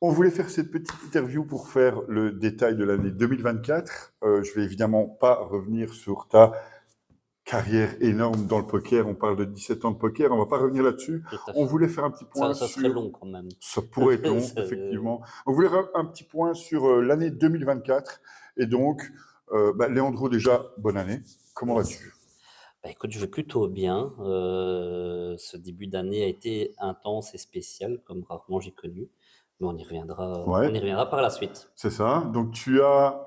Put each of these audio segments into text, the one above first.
On voulait faire cette petite interview pour faire le détail de l'année 2024. Je vais évidemment pas revenir sur ta carrière énorme dans le poker. On parle de 17 ans de poker, on va pas revenir là-dessus. Tout à On fait. voulait faire un petit point Ça serait sur... long quand même. Ça pourrait être long, C'est- effectivement. On voulait faire un petit point sur l'année 2024. Et donc, Léandro, déjà, bonne année. Comment Merci. vas-tu? Écoute, je vais plutôt bien. Ce début d'année a été intense et spécial, comme rarement j'ai connu. Mais Ouais, on y reviendra par la suite. c'est ça. Donc, tu as...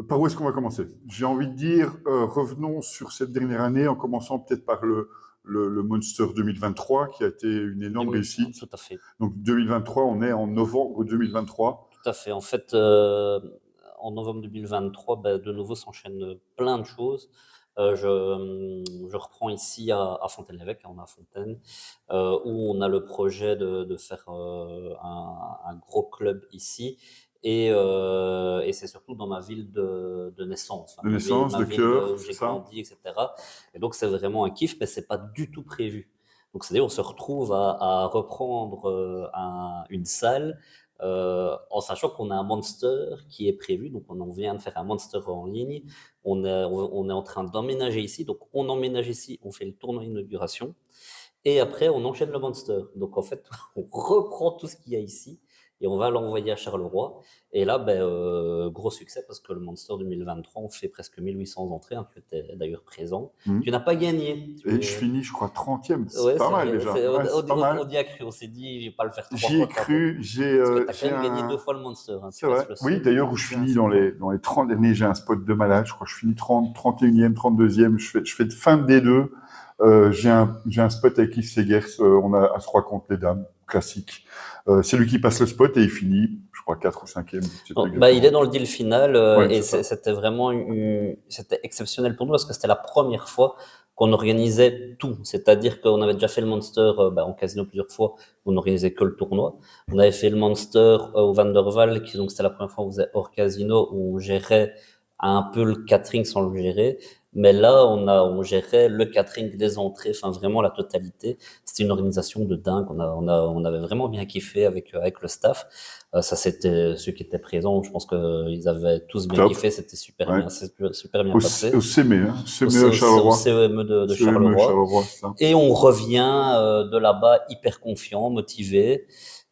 par où est-ce qu'on va commencer? J'ai envie de dire, revenons sur cette dernière année en commençant peut-être par le Monster 2023 qui a été une énorme réussite. Tout à fait. Donc 2023, on est en novembre 2023. Tout à fait. En fait, en novembre 2023, de nouveau s'enchaînent plein de choses. Je reprends ici à Fontaine-l'Évêque, on est à Fontaine, où on a le projet de faire un gros club ici. Et c'est surtout dans ma ville de naissance, enfin, De naissance, ma de ville cœur, où c'est j'ai ça? grandi, etc. Et donc c'est vraiment un kiff, mais c'est pas du tout prévu. Donc c'est-à-dire on se retrouve à reprendre une salle en sachant qu'on a un Monster qui est prévu, donc on vient de faire un Monster en ligne, on est en train d'emménager ici, donc on emménage ici, on fait le tournoi inauguration, et après on enchaîne le Monster. Donc en fait, on reprend tout ce qu'il y a ici, et on va l'envoyer à Charleroi. Et là, gros succès, parce que le Monster 2023, on fait presque 1800 entrées, hein, tu étais d'ailleurs présent. Mhm. Tu n'as pas gagné. Et je finis, je crois, 30e. C'est Ouais, pas c'est mal vrai. déjà. Ouais, c'est pas mal. On y a cru. On s'est dit, je vais pas le faire trois J'y ai fois quand même. cru. Parce que tu as quand J'ai même gagné deux un... fois le Monster, hein, tu C'est vrai. restes le Oui, seul. d'ailleurs, où je J'ai un finis dans spot. dans les 30 derniers, j'ai un spot de malade. Je crois que je finis 30, 31e, 32e. Je fais de fin de D2. J'ai un spot avec Yves Segers. On a à se roi contre les dames. Classique. C'est lui qui passe le spot et il finit, je crois, 4 ou 5e. Je sais plus Bon, il est exactement. dans le deal final Ouais, et c'est ça. c'était vraiment c'était exceptionnel pour nous parce que c'était la première fois qu'on organisait tout. C'est-à-dire qu'on avait déjà fait le Monster en casino plusieurs fois, on n'organisait que le tournoi. On avait fait le Monster au Van der Waal, donc c'était la première fois qu'on faisait hors casino, où on gérait un peu le catering sans le gérer. Mais là, on gérait le catering, les entrées, enfin vraiment la totalité. C'était une organisation de dingue. On avait vraiment bien kiffé avec le staff. Ça, c'était ceux qui étaient présents. Je pense qu'ils avaient tous bien Top. kiffé. C'était super Ouais. bien, c'est super bien passé. Au CME, hein. Au, CME à au Charleroi. CEME de CME Charleroi. Charleroi, c'est ça. Et on revient de là-bas hyper confiant, motivé.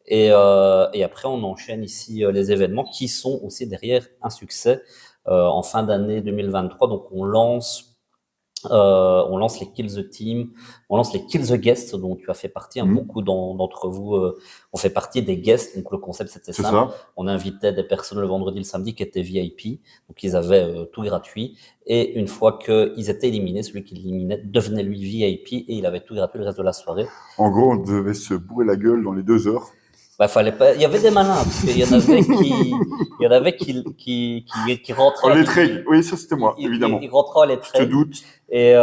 Et après, on enchaîne ici les événements qui sont aussi derrière un succès en fin d'année 2023. Donc, on lance les Kill the Team, on lance les Kill the Guests, dont tu as fait partie. Hein, Mhm. beaucoup d'entre vous ont fait partie des guests. Donc le concept c'était C'est simple. ça. On invitait des personnes le vendredi, le samedi qui étaient VIP, donc ils avaient tout gratuit. Et une fois qu'ils étaient éliminés, celui qui l'éliminait devenait lui VIP et il avait tout gratuit le reste de la soirée. En gros, on devait se bourrer la gueule dans les 2 heures. Fallait pas. Il y avait des malins parce qu'il y en avait il y en avait qui rentraient En à lettré, oui, ça c'était moi, ils évidemment. rentraient en lettres. Je te doute. Et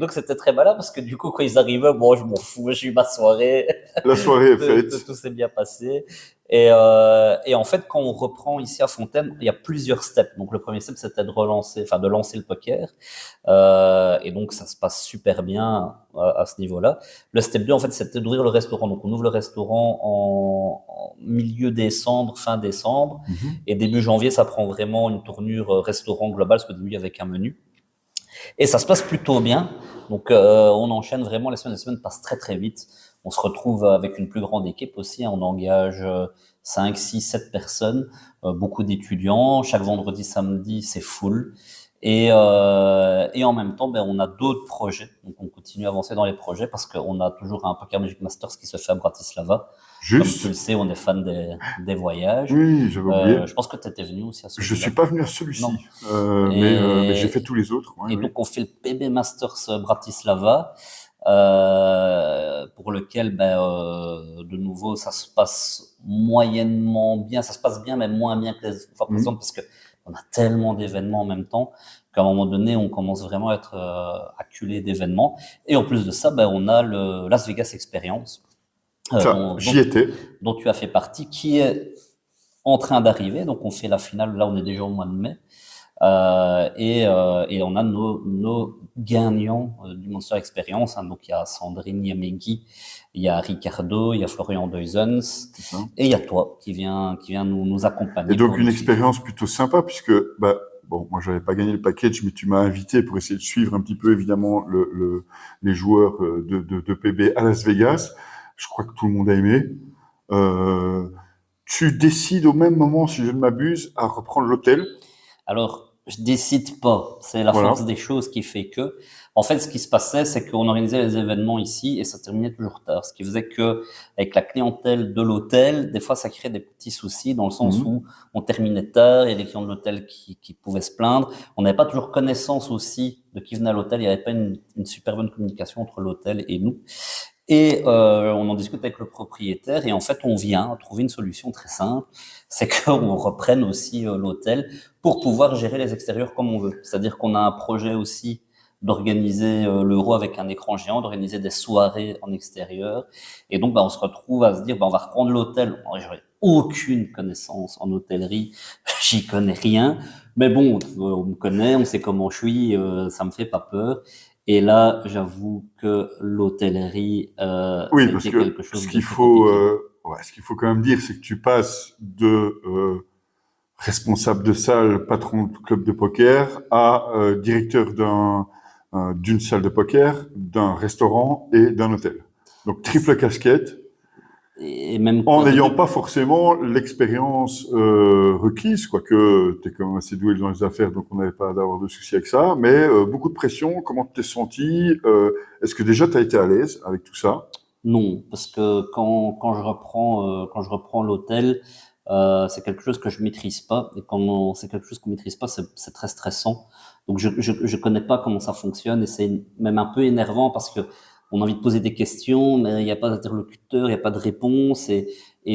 donc c'était très malin parce que du coup quand ils arrivaient, bon je m'en fous, j'ai eu ma soirée, La soirée est faite. tout s'est bien passé. Et en fait quand on reprend ici à Fontaine, il y a plusieurs steps. Donc le premier step c'était de lancer le poker. Et donc ça se passe super bien à ce niveau-là. Le step 2 en fait c'était d'ouvrir le restaurant. Donc on ouvre le restaurant en milieu décembre, fin décembre. Mhm. Et début janvier ça prend vraiment une tournure restaurant global parce qu'au début il y avait qu'un menu. Et ça se passe plutôt bien. Donc, on enchaîne vraiment, les semaines passent très très vite. On se retrouve avec une plus grande équipe aussi. Hein. On engage 5, 6, 7 personnes, beaucoup d'étudiants. Chaque vendredi, samedi, c'est full. Et en même temps, on a d'autres projets. Donc, on continue à avancer dans les projets parce qu'on a toujours un Poker Magic Masters qui se fait à Bratislava. Comme tu le Juste. sais, on est fan des voyages. Oui, j'avais oublié. Je pense que tu étais venu aussi à Je celui-là. suis pas venu à Non. celui-ci, mais j'ai fait Et, tous les autres. Oui, et oui. donc, on fait le PB Masters Bratislava, pour lequel, de nouveau, ça se passe moyennement bien. Ça se passe bien, mais moins bien que les fois précédentes, parce que on a tellement d'événements en même temps qu'à un moment donné, on commence vraiment à être acculé d'événements. Et en plus de ça, on a le Las Vegas Experience, Ça, j'y étais. dont tu as fait partie, qui est en train d'arriver. Donc, on fait la finale. Là, on est déjà au mois de mai. Et on a nos gagnants du Monster Experience. Hein. Donc, il y a Sandrine, il y a Meggy, il y a Ricardo, il y a Florian Deuzens, et il y a toi qui vient nous accompagner. Et donc, pour une nous expérience plutôt sympa, puisque, bon, moi, j'avais pas gagné le package, mais tu m'as invité pour essayer de suivre un petit peu, évidemment, les joueurs de PB à Las Vegas. Je crois que tout le monde a aimé. Tu décides au même moment, si je ne m'abuse, à reprendre l'hôtel. Alors, je décide pas. C'est la Voilà. force des choses qui fait que. En fait, ce qui se passait, c'est qu'on organisait les événements ici et ça terminait toujours tard. Ce qui faisait que, avec la clientèle de l'hôtel, des fois, ça créait des petits soucis dans le sens où on terminait tard, il y a des clients de l'hôtel qui pouvaient se plaindre. On n'avait pas toujours connaissance aussi de qui venait à l'hôtel. Il n'y avait pas une super bonne communication entre l'hôtel et nous. Et on en discute avec le propriétaire et en fait, on vient trouver une solution très simple, c'est qu'on reprenne aussi l'hôtel pour pouvoir gérer les extérieurs comme on veut. C'est-à-dire qu'on a un projet aussi d'organiser l'Euro avec un écran géant, d'organiser des soirées en extérieur. Et donc, on se retrouve à se dire, on va reprendre l'hôtel. J'aurais aucune connaissance en hôtellerie, j'y connais rien. Mais bon, on me connaît, on sait comment je suis, ça me fait pas peur. Et là, j'avoue que l'hôtellerie, Oui, parce c'était que quelque chose ce de qu'il très faut, compliqué. ce qu'il faut quand même dire, c'est que tu passes de responsable de salle, patron de club de poker, à directeur d'une salle de poker, d'un restaurant et d'un hôtel. Donc triple casquette, Et même en au n'ayant début, pas forcément l'expérience requise, quoique tu es quand même assez doué dans les affaires, donc on n'avait pas d'avoir de soucis avec ça, mais beaucoup de pression. Comment tu t'es senti? Est-ce que déjà tu as été à l'aise avec tout ça? non, parce que quand je reprends l'hôtel, c'est quelque chose que je maîtrise pas. Et quand c'est quelque chose qu'on maîtrise pas, c'est très stressant. Donc je connais pas comment ça fonctionne et c'est même un peu énervant parce que on a envie de poser des questions, mais il n'y a pas d'interlocuteur, il n'y a pas de réponse et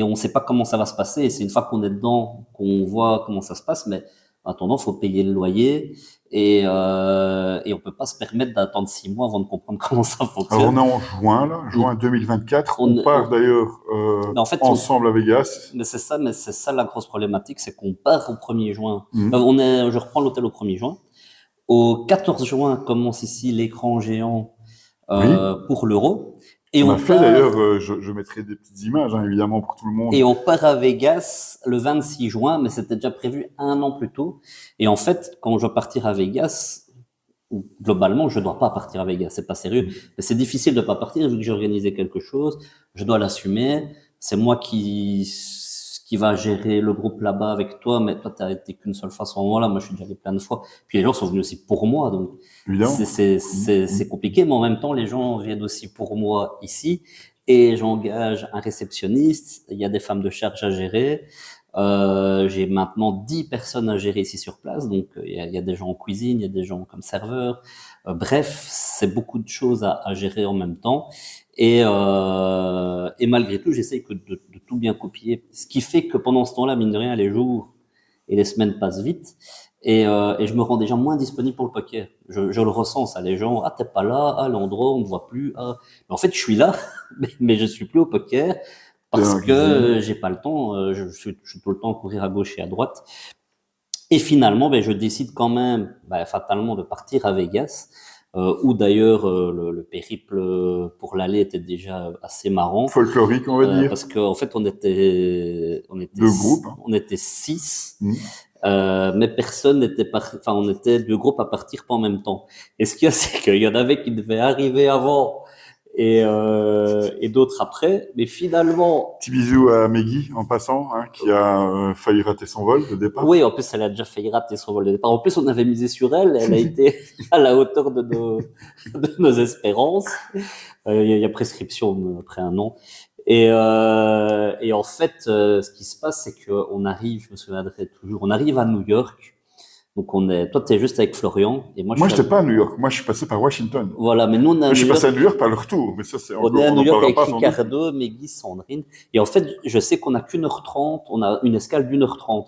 on ne sait pas comment ça va se passer. Et c'est une fois qu'on est dedans qu'on voit comment ça se passe, mais en attendant, faut payer le loyer et on peut pas se permettre d'attendre 6 mois avant de comprendre comment ça Alors fonctionne. on est en juin, là, juin 2024. On, On part on- d'ailleurs mais en fait, ensemble à Vegas. mais c'est ça la grosse problématique, c'est qu'on part au 1er juin. Mhm. Je reprends l'hôtel au 1er juin. Au 14 juin commence ici l'écran géant Oui, pour l'Euro. Et on on a fait d'ailleurs, part, je mettrai des petites images, hein, évidemment, pour tout le monde. et on part à Vegas le 26 juin, mais c'était déjà prévu un an plus tôt. Et en fait, quand je vais partir à Vegas, globalement, je dois pas partir à Vegas, c'est pas sérieux. Mais c'est difficile de pas partir vu que j'ai organisé quelque chose, je dois l'assumer. C'est moi qui va gérer le groupe là-bas avec toi, mais toi, t'as été qu'une seule fois à ce moment-là. Moi, je suis déjà allé plein de fois. Puis les gens sont venus aussi pour moi, donc Évidemment. c'est compliqué, mais en même temps, les gens viennent aussi pour moi ici. Et j'engage un réceptionniste, il y a des femmes de charge à gérer. J'ai maintenant 10 personnes à gérer ici sur place, donc il y a des gens en cuisine, il y a des gens comme serveurs. Bref, c'est beaucoup de choses à gérer en même temps. Et malgré tout, j'essaye de tout bien copier. Ce qui fait que pendant ce temps-là, mine de rien, les jours et les semaines passent vite. Et je me rends déjà moins disponible pour le poker. Je le ressens, ça. Les gens, ah, t'es pas là, ah, l'endroit, on ne voit plus. Ah. Mais en fait, je suis là, mais je suis plus au poker T'es dans parce la que cuisine. j'ai pas le temps. Je suis tout le temps à courir à gauche et à droite. Et finalement, je décide quand même, fatalement, de partir à Vegas, où d'ailleurs le périple pour l'aller était déjà assez marrant, Folklorique, on va dire. parce qu'en fait, Deux groupes. Hein. on était 6, Mhm. mais personne n'était enfin, on était 2 groupes à partir pas en même temps. Et ce qu'il y a, c'est qu'il y en avait qui devaient arriver avant et d'autres après, mais finalement, Petit bisou à Meggy, en passant, hein, qui a failli rater son vol de départ. oui, en plus, elle a déjà failli rater son vol de départ. En plus, on avait misé sur elle. Elle a été à la hauteur de nos espérances. Il y a prescription après un an. Et en fait, ce qui se passe, c'est qu'on arrive, je me souviendrai toujours, on arrive à New York. Donc, toi, t'es juste avec Florian. Et moi, je Moi, suis je n'étais pas à New York. Moi, je suis passé par Washington. voilà, mais nous, on est à Je suis New passé à York. New York par le retour, mais ça, c'est On est encore, à on New n'en York parlera avec pas sans doute. Ricardo, Meggy, Sandrine. Et en fait, je sais qu'on n'a qu'1h30. On a une escale d'1h30.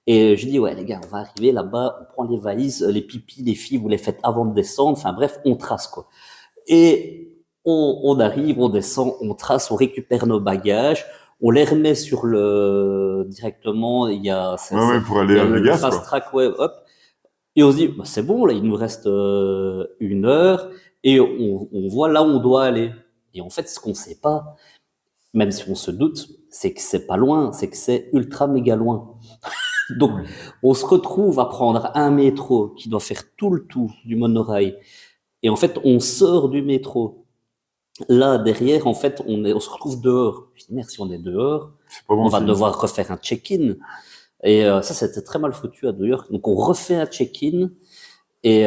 Et je dis, ouais, les gars, on va arriver là-bas, on prend les valises, les pipis, les filles, vous les faites avant de descendre. Enfin, bref, on trace, quoi. Et on arrive, on descend, on trace, on récupère nos bagages, on les remet directement, il y a, Ouais, ouais, pour il aller y a à le Vegas, fast quoi. track, ouais, hop. Et on se dit, bah, c'est bon, là, il nous reste 1 heure et on voit là où on doit aller. Et en fait, ce qu'on ne sait pas, même si on se doute, c'est que c'est pas loin, c'est que c'est ultra méga loin. Donc, Oui. on se retrouve à prendre un métro qui doit faire tout le tour du monorail. Et en fait, on sort du métro. Là, derrière, en fait, on se retrouve dehors. Je dis, merde, si on est dehors, C'est pas bon on va signe. devoir refaire un check-in. Et ça, c'était très mal foutu à New York. Donc, on refait un check-in et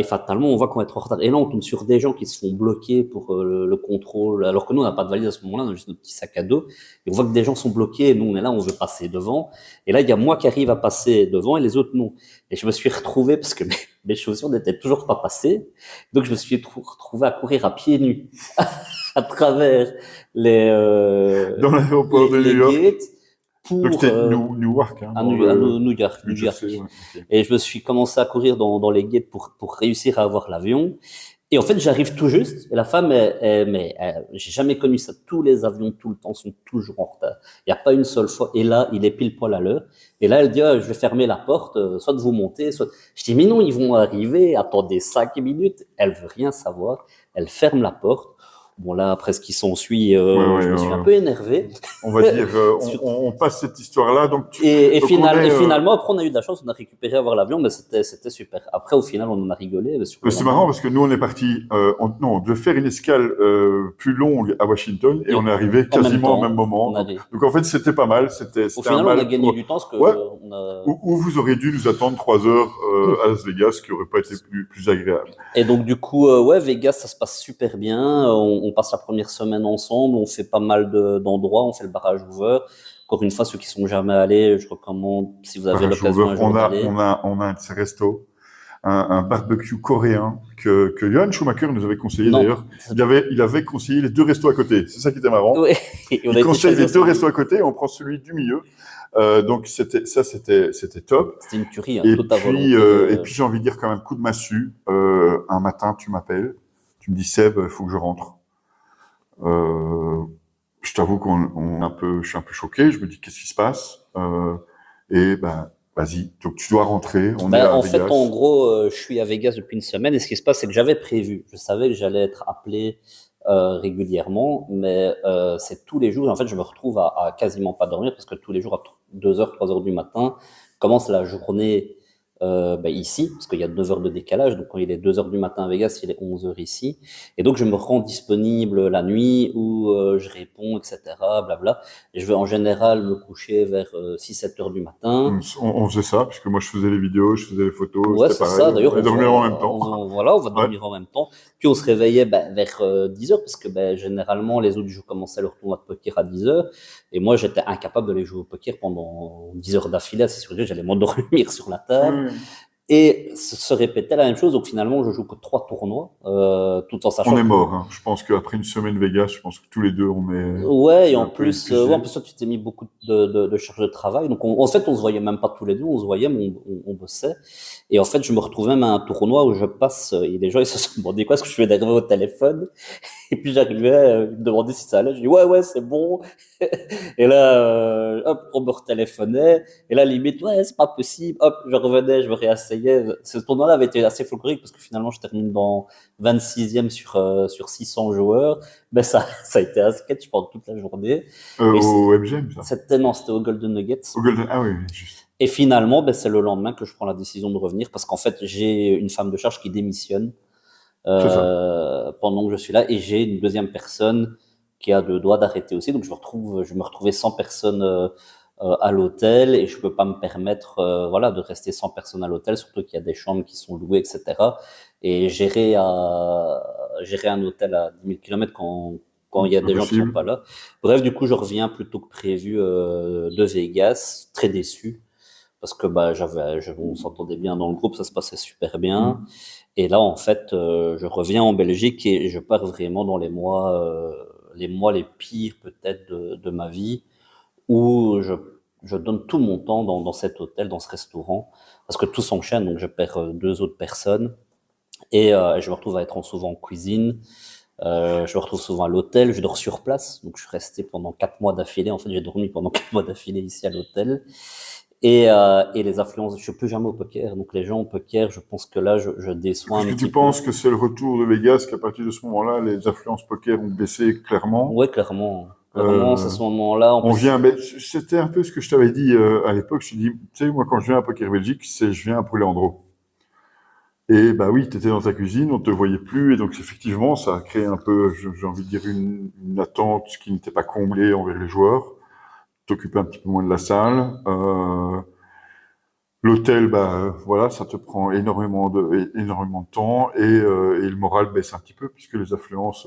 fatalement, on voit qu'on va être en retard. Et là, on tombe sur des gens qui se font bloquer pour le contrôle, alors que nous, on n'a pas de valise à ce moment-là, on a juste notre petit sac à dos. Et on voit que des gens sont bloqués, et nous, on est là, on veut passer devant. Et là, il y a moi qui arrive à passer devant et les autres, non. Et je me suis retrouvé, parce que mes chaussures n'étaient toujours pas passées, donc je me suis retrouvé à courir à pieds nus à travers Dans l'aéroport de les New York. gates Donc pour c'était Newark, hein, à dans New le York, New New Jersey. York. Ouais, ok. Et je me suis commencé à courir dans les gates pour réussir à avoir l'avion. Et en fait, j'arrive tout juste. Et la femme, j'ai jamais connu ça. Tous les avions, tout le temps, sont toujours en retard. Il n'y a pas une seule fois. Et là, il est pile poil à l'heure. Et là, elle dit, ah, je vais fermer la porte, soit de vous monter, soit. Je dis, mais non, ils vont arriver. Attendez 5 minutes. Elle veut rien savoir. Elle ferme la porte. Bon, là, après ce qui s'ensuit, Ouais, je me suis un peu énervé. on va dire, on passe cette histoire-là. Donc, Et donc on est, finalement, après, on a eu de la chance, on a récupéré avoir l'avion, mais c'était super. Après, au final, on en a rigolé. Mais sur le c'est lendemain, marrant parce que nous, on est parti, non, on devait faire une escale plus longue à Washington et et on est arrivé en même quasiment au temps, même moment. on a Donc en fait, c'était pas mal. C'était au un final, on a mal. gagné du temps parce que Ouais. on a. Ou vous auriez dû nous attendre 3 heures à Las Vegas, ce qui aurait pas été plus agréable. Et donc, du coup, ouais, Vegas, ça se passe super bien. On passe la première semaine ensemble, on fait pas mal d'endroits, on fait le barrage Hoover. Encore une fois, ceux qui sont jamais allés, je recommande, si vous avez Barrage l'occasion Hoover, un jour d'aller. on a un de ces restos, un barbecue coréen que Johan Schumacher nous avait conseillé Non, d'ailleurs. Il avait conseillé les 2 restos à côté. C'est ça qui était marrant. ouais, et on Il a été conseille choisi les 2 ensemble. restos à côté, on prend celui du milieu. Donc c'était top. C'était une tuerie, hein, toute à volonté. Et puis j'ai envie de dire quand même coup de massue. Un matin, tu m'appelles, tu me dis Seb, il faut que je rentre. Je t'avoue je suis un peu choqué. Je me dis qu'est-ce qui se passe et ben vas-y. Donc tu dois rentrer. On est Ben, à en fait, en Vegas. gros, je suis à Vegas depuis une semaine et ce qui se passe, c'est que j'avais prévu. Je savais que j'allais être appelé régulièrement, mais c'est tous les jours. En fait, je me retrouve à quasiment pas dormir parce que tous les jours à 2 heures, 3 heures du matin, commence la journée ben, ici, parce qu'il y a 2 heures de décalage. Donc, quand il est 2 heures du matin à Vegas, il est 11 heures ici. Et donc, je me rends disponible la nuit où je réponds, etc. Blabla. Et je vais en général me coucher vers 6-7 heures du matin. On faisait ça puisque moi je faisais les vidéos, je faisais les photos. Ouais, C'était c'est pareil. ça. D'ailleurs, On dormait en même temps. voilà, on va Ouais. dormir en même temps. Puis on se réveillait ben, vers 10 heures, parce que ben, généralement, les autres joueurs commençaient leur tournoi de poker à 10 heures. Et moi, j'étais incapable de les jouer au poker pendant 10 heures d'affilée. C'est sûr que j'allais m'endormir sur la table. Oui. Et se répétait la même chose. Donc finalement, je joue que 3 tournois, tout en On sachant est que. mort. Hein. Je pense qu'après une semaine Vegas, je pense que tous les deux Ouais, et on est en un peu plus, épuisés. toi, tu t'es mis beaucoup de charges de travail. Donc, en fait, on se voyait même pas tous les deux, on se voyait, mais on bossait. Et en fait, je me retrouvais même à un tournoi où je passe, et les gens, ils se sont demandé quoi, est-ce que je fais d'arriver au téléphone? Et puis, j'arrivais, ils me demandaient si ça allait. Je dis, ouais, c'est bon. Et là, hop, on me retéléphonait. Et là, limite, ouais, c'est pas possible. Hop, je revenais, je me réasseyais. Ce tournoi-là avait été assez folklorique parce que finalement, je termine dans 26e sur 600 joueurs. Ben, ça a été un sketch pendant toute la journée. Et Au MGM, ça. non, c'était au Golden Nuggets. Au Golden. Ah oui, juste. Et finalement, ben, c'est le lendemain que je prends la décision de revenir parce qu'en fait, j'ai une femme de charge qui démissionne C'est ça. pendant que je suis là et j'ai une deuxième personne qui a 2 doigts d'arrêter aussi. Donc, je me retrouvais sans personne à l'hôtel et je peux pas me permettre voilà, de rester sans personne à l'hôtel, surtout qu'il y a des chambres qui sont louées, etc. Et gérer un hôtel à 10 000 km quand il y a des gens qui sont Impossible. pas là. Bref, du coup, je reviens plus tôt que prévu de Vegas, très déçu parce que bah on s'entendait bien dans le groupe, ça se passait super bien. Et là, en fait, je reviens en Belgique et je pars vraiment dans les mois les pires peut-être de ma vie, où je donne tout mon temps dans cet hôtel, dans ce restaurant, parce que tout s'enchaîne. Donc, je perds 2 autres personnes et je me retrouve à être souvent en cuisine. Je me retrouve souvent à l'hôtel, je dors sur place. Donc, je suis resté pendant 4 mois d'affilée. En fait, j'ai dormi pendant 4 mois d'affilée ici à l'hôtel. Et les affluences, je ne suis plus jamais au poker. Donc les gens au poker, je pense que là, je déçois un Est-ce que petit tu peu. penses que c'est le retour de Vegas, qu'à partir de ce moment-là, les affluences poker ont baissé clairement? Ouais, clairement. Clairement, c'est Euh, ce moment-là. En on plus, vient, mais c'était un peu ce que je t'avais dit à l'époque. Je t'ai dit, tu sais, moi, quand je viens à Poker Belgique, je viens pour Leandro. Et bah oui, tu étais dans ta cuisine, on te voyait plus, et donc effectivement, ça a créé un peu, j'ai envie de dire, une attente qui n'était pas comblée envers les joueurs. T'occupais un petit peu moins de la salle. L'hôtel, bah voilà, ça te prend énormément de temps, et le moral baisse un petit peu puisque les affluences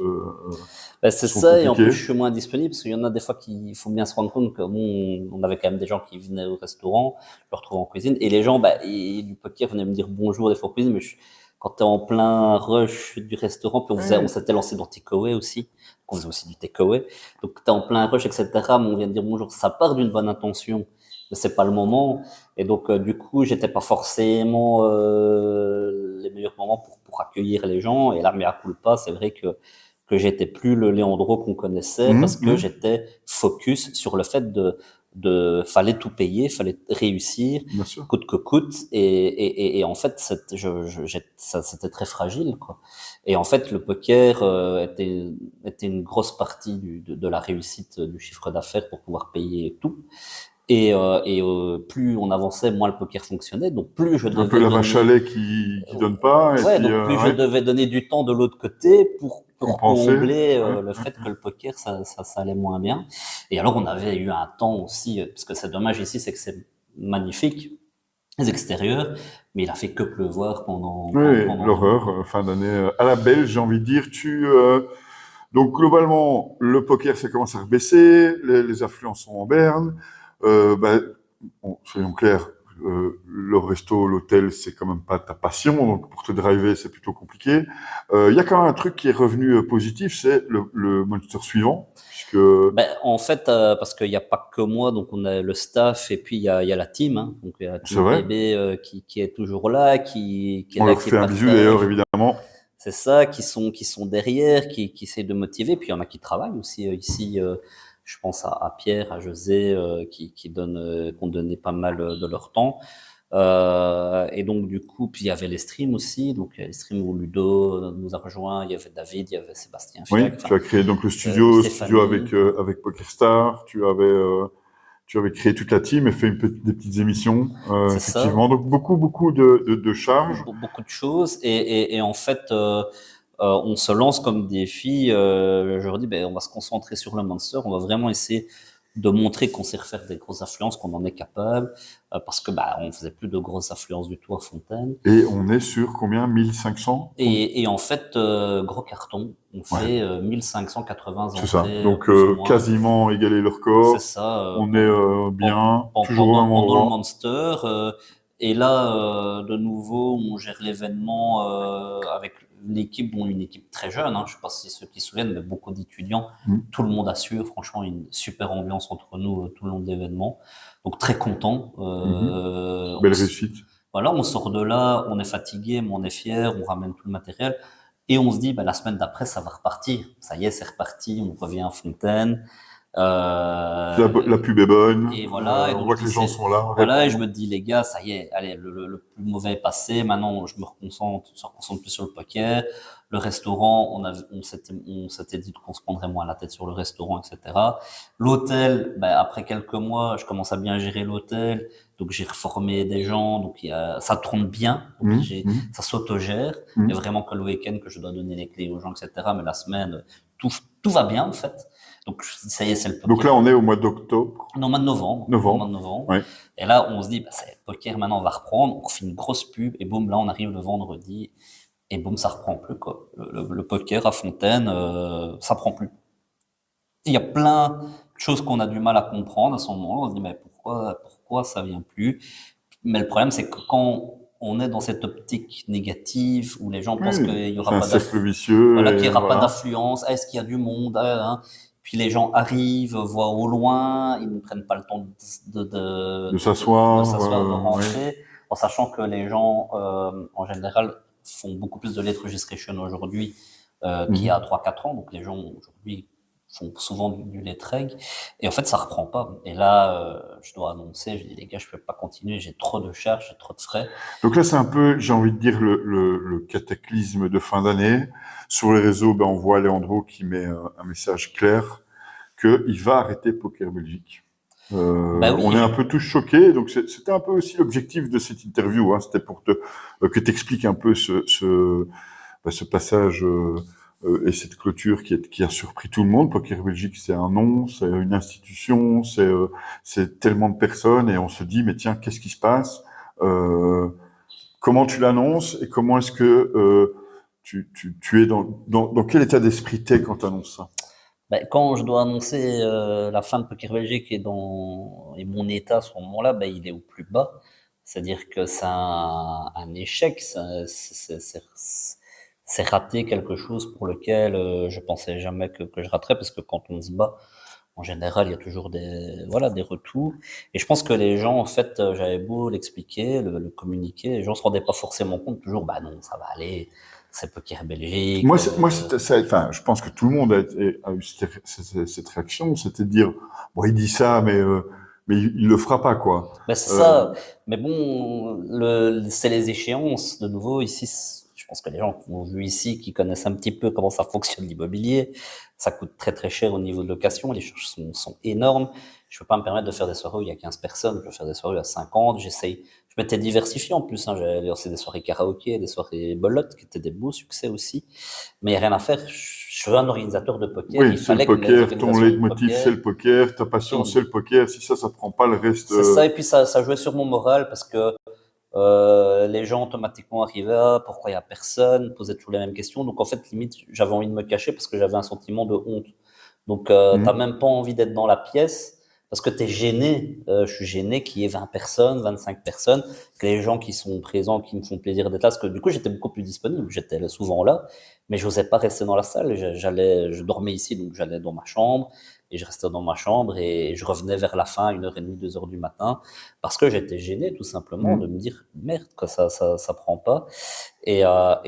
bah, c'est sont ça. Et en plus, compliquées. je suis moins disponible parce qu'il y en a des fois il faut bien se rendre compte que bon, on avait quand même des gens qui venaient au restaurant, je me retrouvais en cuisine. Et les gens, du poker venaient me dire bonjour des fois en cuisine, mais quand tu es en plein rush du restaurant, puis on Ouais. s'était lancé dans takeaway aussi, on faisait aussi du takeaway. Donc tu es en plein rush, etc. Mais on vient de dire bonjour, ça part d'une bonne intention, mais c'est pas le moment. Et donc, du coup, j'étais pas forcément les meilleurs moments pour accueillir les gens. Et là, mea culpa, c'est vrai que j'étais plus le Léandro qu'on connaissait parce que Hum. j'étais focus sur le fait fallait tout payer, fallait réussir Bien sûr. coûte que coûte. Et en fait, c'était très fragile, quoi. Et en fait, le poker était une grosse partie de la réussite du chiffre d'affaires pour pouvoir payer tout. Plus on avançait, moins le poker fonctionnait. Donc plus je Un peu devais la vache à donner, lait qui donne pas, et ouais, puis donc plus je ouais, devais donner du temps de l'autre côté pour compenser. combler Ouais. le fait que le poker ça allait moins bien. Et alors on avait eu un temps aussi, parce que c'est dommage ici, c'est que c'est magnifique les extérieurs, mais il a fait que pleuvoir Oui, pendant 2 mois. l'horreur, fin d'année à la belle, j'ai envie de dire. Donc globalement, le poker, ça commence à rebaisser, les affluences sont en berne. Bah, bon, soyons clairs, le resto, l'hôtel, c'est quand même pas ta passion, donc pour te driver, c'est plutôt compliqué. Il y a quand même un truc qui est revenu positif, c'est le monster suivant, puisque En fait, parce qu'il n'y a pas que moi, donc on a le staff et puis il y a la team, hein. Donc il y a la c'est team vrai, bébé qui est toujours là, qui est on là, leur qui fait un bisou d'ailleurs, partage. évidemment. C'est ça, qui sont derrière, qui essaient de motiver. Puis il y en a qui travaillent aussi ici. Je pense à Pierre, à José, qui ont donné pas mal de leur temps. Et donc du coup, puis il y avait les streams aussi. Donc les streams où Ludo nous a rejoint. Il y avait David, il y avait Sébastien Oui, Fiac, tu enfin as créé donc le studio Stéphanie. avec PokerStar, tu avais créé toute la team et fait des petites émissions, C'est ça. effectivement. Donc beaucoup de charges. Beaucoup de choses. Et en fait, on se lance comme défi. Je leur dis, on va se concentrer sur le Monster. On va vraiment essayer de montrer qu'on sait refaire des grosses affluences, qu'on en est capable, parce que on faisait plus de grosses affluences du tout à Fontaine. Et on est sur combien? 1500? Et en fait, gros carton, on Ouais, fait 1580 c'est ça. entrées, Donc plus ou moins. quasiment égalé le C'est record. ça, On est bien, toujours au même pendant le endroit. Monster. Et là, de nouveau, on gère l'événement avec l'équipe, bon, une équipe très jeune, hein, je ne sais pas si ceux qui se souviennent, mais beaucoup d'étudiants. Mm. Tout le monde assure, franchement, une super ambiance entre nous tout le long de l'événement. Donc très content. Mhm. Belle réussite. Voilà, on sort de là, on est fatigué, mais on est fier, on ramène tout le matériel. Et on se dit, la semaine d'après, ça va repartir. Ça y est, c'est reparti, on revient à Fontaine. La pub est bonne. Et voilà, et On donc voit que les gens sont là, voilà, et je répondent. me dis, les gars, ça y est, allez, le plus mauvais est passé, maintenant je me reconcentre plus sur le poker. Le restaurant, on s'était dit qu'on se prendrait moins la tête sur le restaurant, etc. L'hôtel, après quelques mois, je commence à bien gérer l'hôtel, donc j'ai reformé des gens, donc ça tourne bien, donc Mm, mm, ça s'autogère. Il y a mm. vraiment que le week-end que je dois donner les clés aux gens, etc. Mais la semaine, tout va bien, en fait. Donc, ça y est, c'est le Donc poker. là, on est au mois d'octobre, Non, mois de novembre. Au mois de novembre. novembre. Ouais. Et là, on se dit, c'est le poker, maintenant, on va reprendre. On fait une grosse pub. Et boum, là, on arrive le vendredi. Et boum, ça reprend plus, quoi. Le poker à Fontaine, ça prend plus. Il y a plein de choses qu'on a du mal à comprendre à ce moment-là. On se dit, mais pourquoi ça vient plus? Mais le problème, c'est que quand on est dans cette optique négative où les gens pensent Oui, qu'il y c'est aura un pas cercle d'affluence, vicieux, voilà, qu'il y et aura pas voilà. d'affluence, est-ce qu'il y a du monde, hein. Puis les gens arrivent, voient au loin, ils ne prennent pas le temps De de s'asseoir, s'asseoir, de oui. rentrer, en sachant que les gens, en général, font beaucoup plus de late registration aujourd'hui qu'il y a Mhm. 3 4 ans. Donc les gens, aujourd'hui, font souvent du letreg. Et en fait, ça reprend pas. Et là, je dois annoncer, je dis les gars, je peux pas continuer, j'ai trop de charges, j'ai trop de frais. Donc là, c'est un peu, j'ai envie de dire, le cataclysme de fin d'année. Sur les réseaux, on voit Leandro qui met un message clair qu'il va arrêter Poker Belgique. Bah On oui, est un peu tous choqués, donc c'était un peu aussi l'objectif de cette interview, hein, c'était pour que t'expliques un peu ce passage et cette clôture qui a surpris tout le monde. Poker Belgique, c'est un nom, c'est une institution, c'est tellement de personnes, et on se dit, mais tiens, qu'est-ce qui se passe? Comment tu l'annonces et comment est-ce que tu es dans quel état d'esprit t'es quand tu annonces ça? bah, quand je dois annoncer la fin de Poker Belgique et mon état à ce moment-là, bah, il est au plus bas. C'est-à-dire que c'est un échec, c'est rater quelque chose pour lequel je pensais jamais que je raterais, parce que quand on se bat, en général, il y a toujours des retours. Et je pense que les gens, en fait, j'avais beau l'expliquer, le communiquer, les gens se rendaient pas forcément compte toujours, bah non, ça va aller, c'est Poker Belgique. Moi, c'était ça. Enfin, je pense que tout le monde a eu cette réaction, c'était de dire, bon, il dit ça, mais il le fera pas, quoi. Ben c'est Euh, ça. Mais bon, c'est les échéances. De nouveau, ici, je pense que les gens qui ont vu ici, qui connaissent un petit peu comment ça fonctionne l'immobilier, ça coûte très très cher au niveau de location. Les charges sont énormes. Je peux pas me permettre de faire des soirées où il y a 15 personnes. Je peux faire des soirées où il y a 50. Je m'étais diversifié en plus, hein. J'avais lancé des soirées karaoké, des soirées bolottes, qui étaient des beaux succès aussi. Mais il n'y a rien à faire. Je suis un organisateur de poker. oui, Il c'est le fallait que les poker, ton organisations de leitmotiv, c'est poker le poker, ta passion, c'est tournent. le poker. Si ça prend pas le reste. C'est ça, et puis ça jouait sur mon moral, parce que les gens automatiquement arrivaient, ah, pourquoi il y a personne, posaient toujours les mêmes questions. Donc en fait, limite, j'avais envie de me cacher parce que j'avais un sentiment de honte. Donc t'as même pas envie d'être dans la pièce parce que t'es gêné. Je suis gêné qu'il y ait 20 personnes, 25 personnes, que les gens qui sont présents, qui me font plaisir d'être là, parce que du coup j'étais beaucoup plus disponible, j'étais souvent là, mais j'osais pas rester dans la salle. Je dormais ici, donc j'allais dans ma chambre. Et je restais dans ma chambre et je revenais vers la fin, 1h30, 2h du matin, parce que j'étais gêné tout simplement de me dire merde, que ça prend pas. Et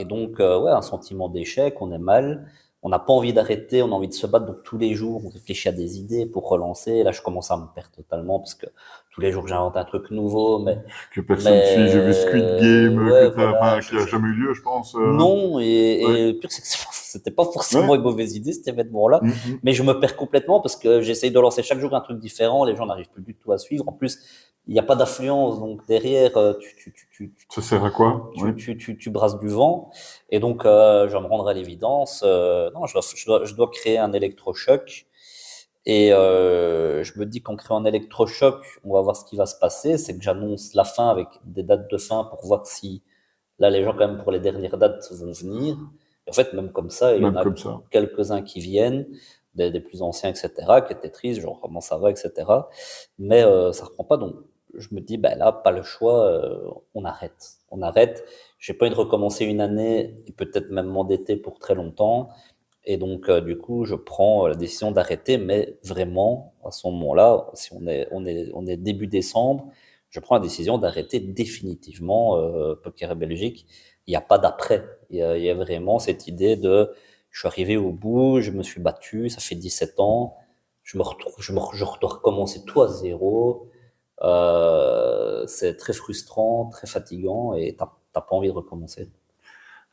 donc ouais, un sentiment d'échec, on est mal, on n'a pas envie d'arrêter, on a envie de se battre, donc tous les jours on réfléchit à des idées pour relancer. Et là je commence à me perdre totalement parce que tous les jours j'invente un truc nouveau, Que personne suit. J'ai vu Squid Game, ouais voilà, qui a jamais eu lieu, je pense. non, Ouais. et le pire, c'est que c'était pas forcément Ouais. une mauvaise idée, cet événement-là, Mm. mais je me perds complètement parce que j'essaye de lancer chaque jour un truc différent, les gens n'arrivent plus du tout à suivre. En plus, il n'y a pas d'affluence, donc derrière, Ça sert à quoi? Oui. tu brasses du vent. Et donc, je vais me rendre à l'évidence, non, je dois créer un électrochoc. Et je me dis qu'en créant un électrochoc, on va voir ce qui va se passer. C'est que j'annonce la fin avec des dates de fin pour voir si là, les gens, quand même, pour les dernières dates, vont venir. Et en fait, même comme ça, il y en Même a comme ça. quelques-uns qui viennent, des plus anciens, etc., qui étaient tristes, genre comment ça va, etc. Mais ça reprend pas. Donc, je me dis, ben là, pas le choix, on arrête. On arrête. J'ai pas envie de recommencer une année et peut-être même m'endetter pour très longtemps. Et donc, du coup, je prends la décision d'arrêter, mais vraiment, à ce moment-là, si on est début décembre, je prends la décision d'arrêter définitivement Poker Belgique. Il n'y a pas d'après. Il y a vraiment cette idée de, je suis arrivé au bout, je me suis battu, ça fait 17 ans, je me retrouve, je dois recommencer tout à zéro. C'est très frustrant, très fatigant, et t'as pas envie de recommencer.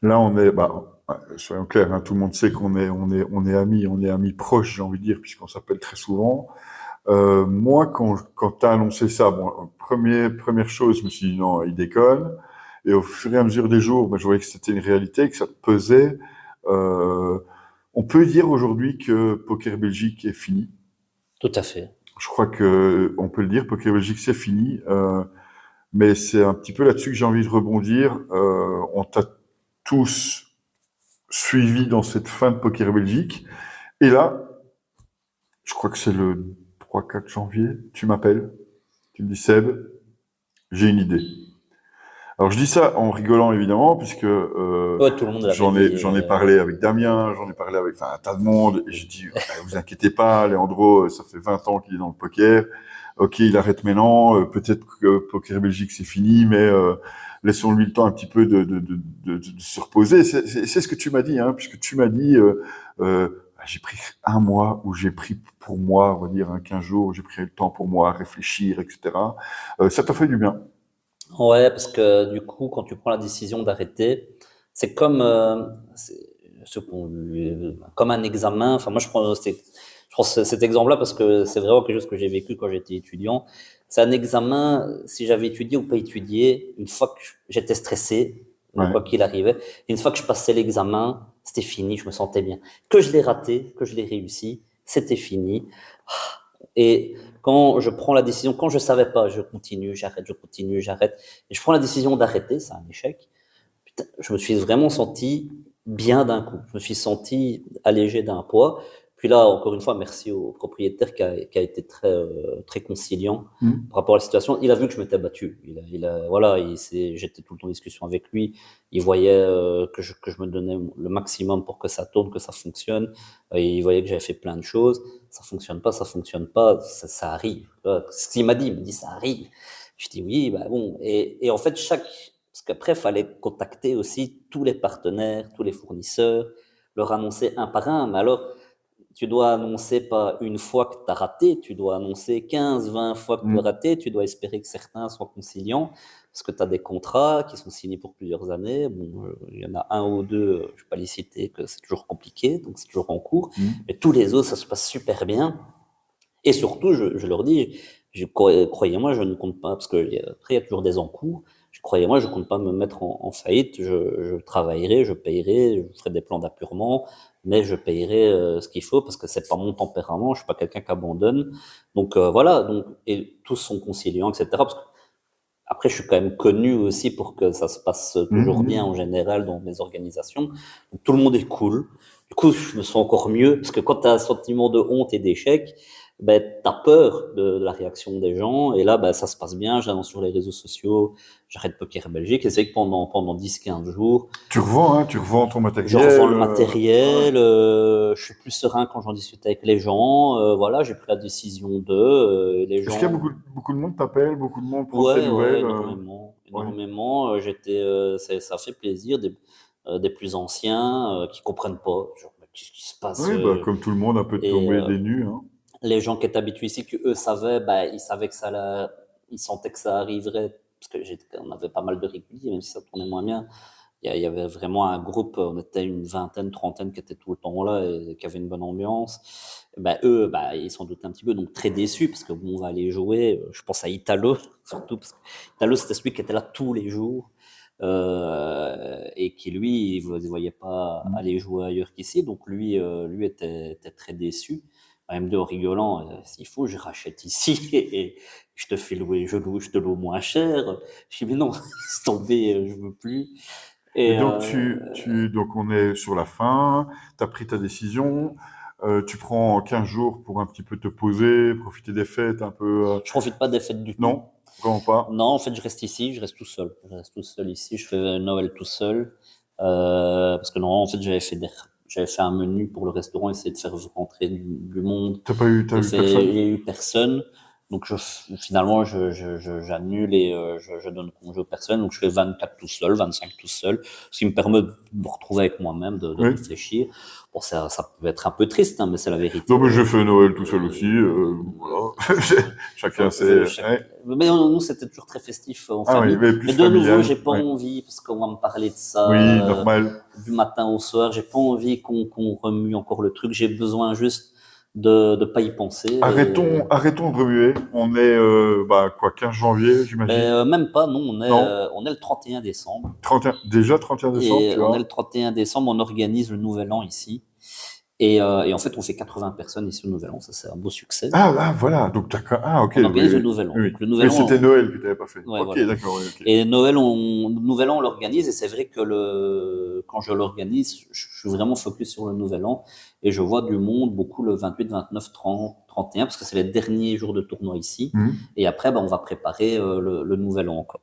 Là, soyons clairs, hein, tout le monde sait on est amis proches, j'ai envie de dire, puisqu'on s'appelle très souvent. Moi, quand tu as annoncé ça, bon, première chose, je me suis dit non, il déconne. Et au fur et à mesure des jours, je voyais que c'était une réalité, que ça te pesait. Euh, on peut dire aujourd'hui que Poker Belgique est fini. Tout à fait. Je crois que on peut le dire, Poker Belgique c'est fini. Mais c'est un petit peu là-dessus que j'ai envie de rebondir. On t'a tous suivi dans cette fin de Poker Belgique. Et là, je crois que c'est le 3-4 janvier, tu m'appelles, tu me dis Seb, j'ai une idée. Alors je dis ça en rigolant évidemment, puisque Ouais, tout le monde l'avait dit. j'en ai parlé avec Damien, j'en ai parlé avec un tas de monde, et j'ai dit, vous inquiétez pas, Leandro, ça fait 20 ans qu'il est dans le poker, ok, il arrête maintenant, peut-être que Poker Belgique c'est fini, mais laissons-lui le temps un petit peu de se reposer. C'est ce que tu m'as dit, hein, puisque tu m'as dit, j'ai pris un mois où j'ai pris pour moi, on va dire, 15 jours, où j'ai pris le temps pour moi, réfléchir, etc. Ça t'a fait du bien. Ouais, parce que du coup, quand tu prends la décision d'arrêter, c'est comme, comme un examen. Enfin, moi, je prends cet exemple-là parce que c'est vraiment quelque chose que j'ai vécu quand j'étais étudiant. C'est un examen, si j'avais étudié ou pas étudié, une fois que j'étais stressé, Ouais. quoi qu'il arrivait, et une fois que je passais l'examen, c'était fini, je me sentais bien. Que je l'ai raté, que je l'ai réussi, c'était fini. Et quand je prends la décision, quand je savais pas, je continue, j'arrête, je continue, j'arrête. Et je prends la décision d'arrêter, c'est un échec. Putain, je me suis vraiment senti bien d'un coup. Je me suis senti allégé d'un poids. Puis là, encore une fois, merci au propriétaire qui a été très conciliant Mm. par rapport à la situation. Il a vu que je m'étais battu. Voilà, j'étais tout le temps en discussion avec lui. Il voyait que je me donnais le maximum pour que ça tourne, que ça fonctionne. Et il voyait que j'avais fait plein de choses. Ça fonctionne pas, ça arrive. Voilà. Ce qu'il m'a dit, il me dit, ça arrive. Je dis oui, bah bon. Et en fait, parce qu'après, il fallait contacter aussi tous les partenaires, tous les fournisseurs, leur annoncer un par un. Mais alors, tu dois annoncer pas une fois que tu as raté, tu dois annoncer 15, 20 fois que tu as Mm. raté, tu dois espérer que certains soient conciliants, parce que tu as des contrats qui sont signés pour plusieurs années. Bon, il y en a un ou deux, je ne vais pas les citer, que c'est toujours compliqué, donc c'est toujours en cours. Mm. Mais tous les autres, ça se passe super bien. Et surtout, je leur dis, croyez-moi, je ne compte pas, parce qu'après, il y a toujours des encours. Croyez-moi, je ne compte pas me mettre en faillite. Je travaillerai, je payerai, je ferai des plans d'appurement, mais je payerai ce qu'il faut parce que c'est pas mon tempérament. Je suis pas quelqu'un qui abandonne. Donc voilà. Donc et tous sont conciliants, etc. Parce que, après, je suis quand même connu aussi pour que ça se passe toujours bien en Mm. général dans mes organisations. Donc, tout le monde est cool. Du coup, je me sens encore mieux parce que quand tu as un sentiment de honte et d'échec, ben, tu as peur de la réaction des gens. Et là, ben, ça se passe bien. J'annonce sur les réseaux sociaux, j'arrête Poker Belgique. Et c'est que pendant 10-15 jours, Tu revends ton je revends matériel. le Ouais. matériel, je suis plus serein quand j'en discute avec les gens. Voilà, j'ai pris la décision les Est-ce qu'il y a gens. beaucoup de monde t'appelle, beaucoup de monde prend tes Ouais, ouais, nouvelles énormément, ouais. énormément. Ça fait plaisir des plus anciens qui comprennent pas, genre, mais qu'est-ce qui se passe Oui, bah, comme tout le monde, un peu de et tomber des nues. Hein. les gens qui étaient habitués ici, que eux savaient, bah, ils savaient que ils sentaient que ça arriverait, parce que on avait pas mal de réguliers, même si ça tournait moins bien. Il y avait vraiment un groupe, on était une vingtaine, trentaine qui étaient tout le temps là et qui avait une bonne ambiance. Bah, eux, bah, ils s'en doutaient un petit peu, donc très déçus parce que bon, on va aller jouer. Je pense à Italo, surtout parce que Italo, c'était celui qui était là tous les jours et qui, lui, il ne voyait pas Mm. aller jouer ailleurs qu'ici. Donc lui était très déçu. M2 en rigolant, s'il faut, je rachète ici et je te fais louer, je te loue moins cher. Je dis, mais non, laisse tomber, je veux plus. Et Et donc, donc, on est sur la fin, tu as pris ta décision, tu prends 15 jours pour un petit peu te poser, profiter des fêtes un peu. je profite pas des fêtes du tout. Non, vraiment pas. Non, en fait, je reste ici, je reste tout seul. Je reste tout seul ici, je fais Noël tout seul. Parce que non, en fait, j'avais fait un menu pour le restaurant, essayer de faire rentrer du monde. T'as eu personne? Il y a eu personne. Donc finalement, j'annule et je donne congé aux personnes. Donc je fais 24 tout seul, 25 tout seul, ce qui me permet de me retrouver avec moi-même, de Oui. réfléchir. Bon, ça peut être un peu triste, hein, mais c'est la vérité. Non, mais j'ai fait Noël tout seul aussi. Voilà. Chacun ses. Ouais. Mais nous, c'était toujours très festif en Ah oui, famille. mais plus Mais de nouveau, familial. j'ai pas Ouais. envie, parce qu'on va me parler de Oui, ça normal. du matin au soir, j'ai pas envie qu'on remue encore le truc. J'ai besoin juste de pas y penser. Arrêtons de remuer. On est, bah, quoi, 15 janvier, j'imagine. Même pas, non, Non, on est le 31 décembre. 31, déjà 31 décembre, Et tu on est le vois. 31 décembre, on organise le Nouvel An ici. Et en fait, on fait 80 personnes ici au Nouvel An. Ça, c'est un beau succès. Voilà. Donc, d'accord. Ah, ok, On oui, organise le oui. Nouvel An. Oui, oui. Donc, le Nouvel Mais c'était An, Noël que tu n'avais pas fait. ouais, Ok, voilà. d'accord, oui, ok. Et Nouvel An, on l'organise. Et c'est vrai que quand je l'organise, je suis vraiment focus sur le Nouvel An. Et je vois du monde, beaucoup le 28, 29, 30, 31, parce que c'est les derniers jours de tournoi ici. Mhm. Et après, ben, on va préparer le Nouvel An encore.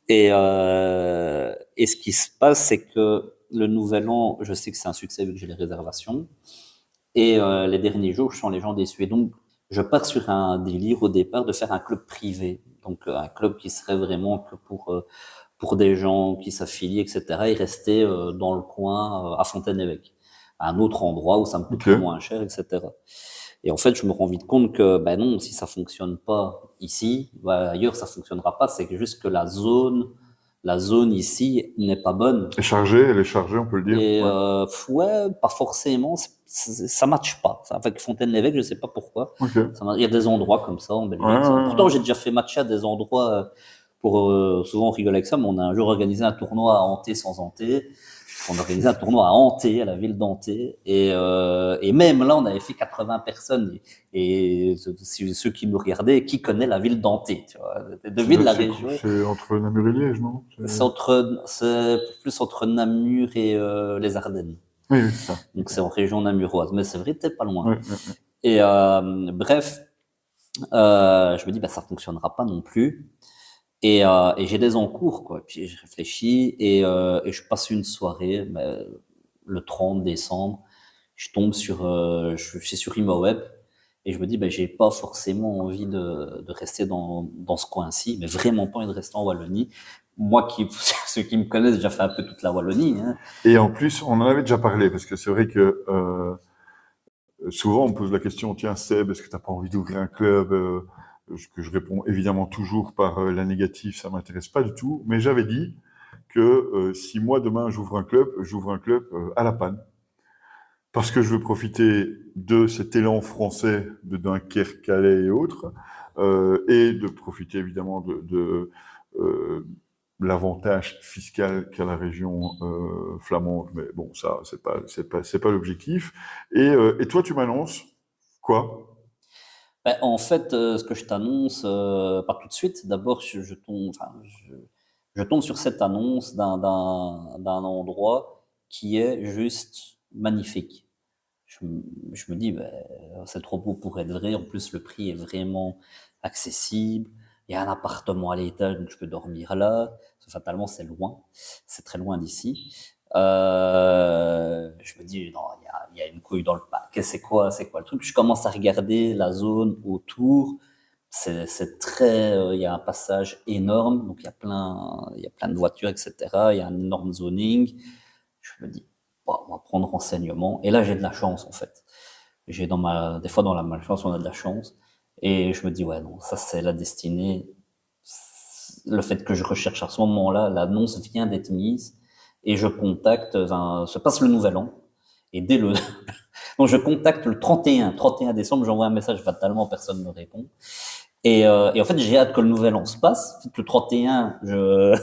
Et ce qui se passe, c'est que le Nouvel An, je sais que c'est un succès vu que j'ai les réservations. Et les derniers jours, je sens les gens déçus. Et donc, je pars sur un délire au départ de faire un club privé. Donc, un club qui serait vraiment que pour des gens qui s'affilient, etc. et rester dans le coin à Fontaine-Évêque. à un autre endroit où ça me coûterait Ok. moins cher, etc. Et en fait, je me rends vite compte que ben non, si ça fonctionne pas ici, ben ailleurs ça fonctionnera pas. C'est que juste que la zone ici n'est pas bonne. Elle est chargée, on peut le dire. Et Ouais. ouais, pas forcément, ça matche pas. Avec Fontaine-l'Évêque, je sais pas pourquoi. Ok. Ouais, Il y a des endroits comme ça en Belgique. ouais, Pourtant, ouais. j'ai déjà fait matcher à des endroits pour souvent on rigole avec ça, mais on a un jour organisé un tournoi à Hanté sans Hanté. On a organisé un tournoi à Hanté, à la ville d'Hanté, et même là, on avait fait 80 personnes. Et ceux qui nous regardaient, qui connaît la ville d'Hanté, tu vois, devine la région. C'est entre Namur et Liège, non? C'est plus entre Namur et les Ardennes. Oui, oui, c'est ça. Donc Ok. c'est en région namuroise, mais c'est vrai, t'es pas loin. Ouais, ouais. Et bref, je me dis, bah, ça fonctionnera pas non plus. Et j'ai des encours, quoi. Puis je réfléchis et je passe une soirée, le 30 décembre. Je tombe je suis sur ImoWeb et je me dis, ben, j'ai pas forcément envie de rester dans ce coin-ci, mais vraiment pas envie de rester en Wallonie. Moi ceux qui me connaissent, j'ai déjà fait un peu toute la Wallonie, hein. Et en plus, on en avait déjà parlé, parce que c'est vrai que souvent on me pose la question, tiens Seb, est-ce que tu n'as pas envie d'ouvrir un club que je réponds évidemment toujours par la négative, ça m'intéresse pas du tout. Mais j'avais dit que si moi demain j'ouvre un club à La Panne. Parce que je veux profiter de cet élan français de Dunkerque, Calais et autres, et de profiter évidemment de l'avantage fiscal qu'a la région flamande. Mais bon, ça, c'est pas l'objectif. Et toi, tu m'annonces quoi? Ben, en fait, ce que je t'annonce, pas tout de suite. D'abord, je tombe sur cette annonce d'un endroit qui est juste magnifique. Je, je me dis, ben, c'est trop beau pour être vrai. En plus, le prix est vraiment accessible. Il y a un appartement à l'étage, donc je peux dormir là. Fatalement, c'est loin. C'est très loin d'ici. Je me dis, non, il y a une couille dans le parc. C'est quoi le truc? Je commence à regarder la zone autour. C'est très, il y a un passage énorme, donc il y a plein de voitures, etc. Il y a un énorme zoning. Je me dis, bon, on va prendre renseignement. Et là, j'ai de la chance, en fait. Des fois, dans la malchance, on a de la chance. Et je me dis, ouais, non, ça, c'est la destinée. Le fait que je recherche à ce moment-là, l'annonce vient d'être mise. Et je contacte, se passe le nouvel an. Et donc je contacte le 31 décembre, j'envoie un message fatalement, personne ne me répond. Et en fait, j'ai hâte que le nouvel an se passe. Le 31, je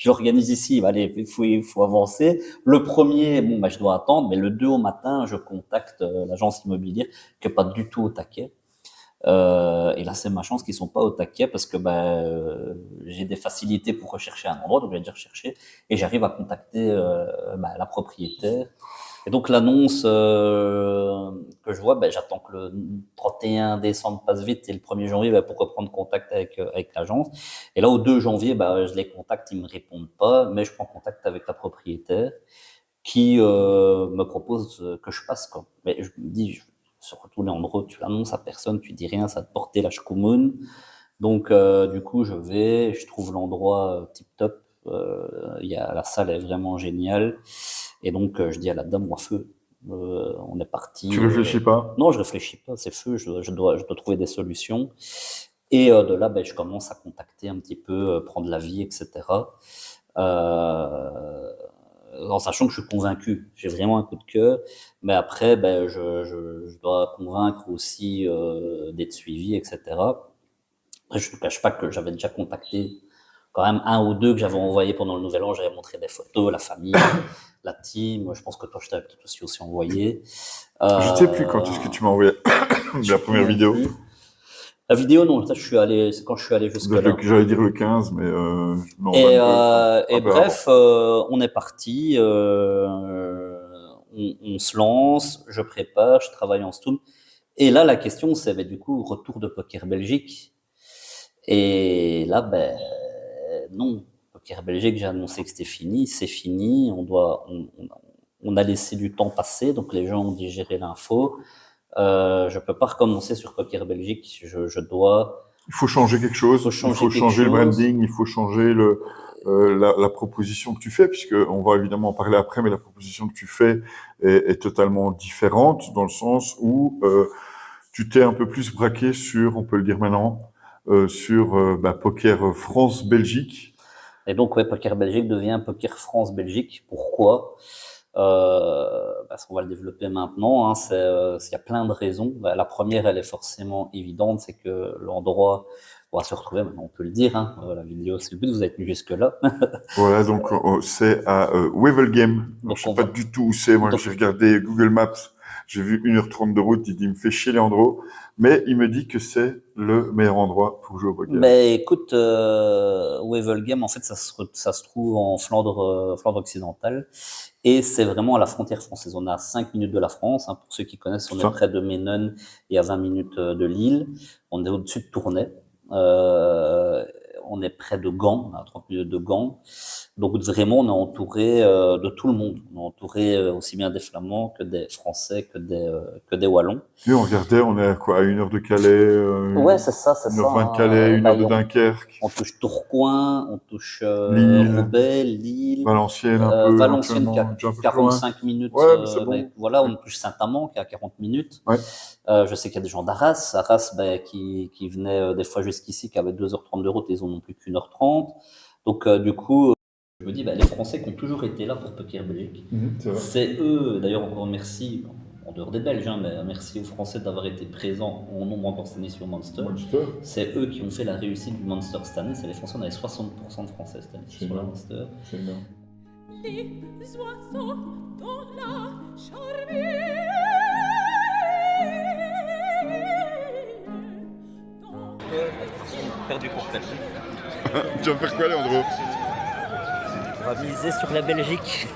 l'organise ici. Allez, il faut avancer. Le premier, bon, bah, je dois attendre, mais le 2 au matin, je contacte l'agence immobilière qui n'est pas du tout au taquet. Et là, c'est ma chance qu'ils sont pas au taquet parce que j'ai des facilités pour rechercher un endroit, donc je vais dire rechercher et j'arrive à contacter la propriétaire. Et donc l'annonce que je vois, j'attends que le 31 décembre passe vite et le 1er janvier pour reprendre contact avec l'agence. Et là, au 2 janvier, je les contacte, ils me répondent pas, mais je prends contact avec la propriétaire qui me propose que je passe, quoi. Mais je me dis, surtout les endroits, tu l'annonces à personne, tu dis rien, ça te porter la schkoumoun. Donc du coup, je trouve l'endroit tip top. La salle est vraiment géniale. Et donc, je dis à la dame, moi, feu, on est parti. Tu réfléchis pas? Non, je réfléchis pas, c'est feu, je dois trouver des solutions. Et de là, je commence à contacter un petit peu, prendre l'avis, etc. En sachant que je suis convaincu, j'ai vraiment un coup de cœur. Mais après, je dois convaincre aussi d'être suivi, etc. Je ne te cache pas que j'avais déjà contacté quand même un ou deux que j'avais envoyé pendant le Nouvel An. J'avais montré des photos, la famille, la team. Je pense que toi, je t'avais peut-être aussi envoyé. Je ne sais plus quand est-ce que tu m'as envoyé la première vidéo. La vidéo, non, ça, c'est quand je suis allé jusque-là. J'allais dire le 15, mais non, Et bref, on est parti, on se lance, je prépare, je travaille en Stoom. Et là, la question, c'est du coup, retour de Poker Belgique. Et là, non. Poker Belgique, j'ai annoncé que c'était fini, c'est fini. On a laissé du temps passer, donc les gens ont digéré l'info. Je peux pas recommencer sur Poker Belgique. Je dois. Il faut changer quelque chose. Il faut changer le branding. Il faut changer la proposition que tu fais, puisque on va évidemment en parler après, mais la proposition que tu fais est totalement différente dans le sens où tu t'es un peu plus braqué sur, on peut le dire maintenant, sur Poker France-Belgique. Et donc, ouais, Poker Belgique devient Poker France-Belgique. Pourquoi? Parce qu'on va le développer maintenant. Hein, il y a plein de raisons. La première, elle est forcément évidente, c'est que l'endroit où on va se retrouver, maintenant on peut le dire, hein, la vidéo, c'est le but, vous êtes venu jusque-là. Voilà, donc c'est à Wevelgem. Donc, Je sais on pas va- du tout où c'est. Moi, donc, j'ai regardé Google Maps. J'ai vu 1h30 de route. Il dit, il me fait chier Leandro. Mais il me dit que c'est le meilleur endroit pour jouer au poker. Mais écoute, Wevelgem, en fait, ça se trouve en Flandre occidentale, et c'est vraiment à la frontière française. On est à 5 minutes de la France, hein, pour ceux qui connaissent, on est Ça. près de Menin et à 20 minutes de Lille. On est au-dessus de Tournai. Euh, on est près de Gand, à 30 minutes de Gand. Donc vraiment, on est entouré de tout le monde. On est entouré aussi bien des Flamands que des Français, que des Wallons. Puis on regardait, on est à quoi, à 1 heure de Calais, Ouais, c'est ça, c'est 1h20 de ça. Calais, 1 heure de On Dunkerque, touche Tourcoing, on touche Lille, Roubaix, Lille, Valenciennes un peu, Valenciennes qui a éventuellement, déjà un peu plus loin. 45 minutes. Ouais, mais c'est bon. Ben, voilà, on touche Saint-Amand qui a 40 minutes. Ouais. Je sais qu'il y a des gens d'Arras, qui venaient des fois jusqu'ici, qui avaient 2h30 de route, et ils en ont plus qu'1h30. Donc du coup, je me dis, les Français qui ont toujours été là pour Poker Belgique, C'est vrai. c'est eux, d'ailleurs encore merci, en dehors des Belges, hein, mais merci aux Français d'avoir été présents en nombre encore cette année sur Monster. Monster. C'est eux qui ont fait la réussite du Monster cette année. C'est les Français, on avait 60% de Français cette année C'est sur le énorme. Monster. C'est énorme. Les oiseaux dans la charmille. Perdu complètement. Tu vas faire quoi, Leandro? On va miser sur la Belgique.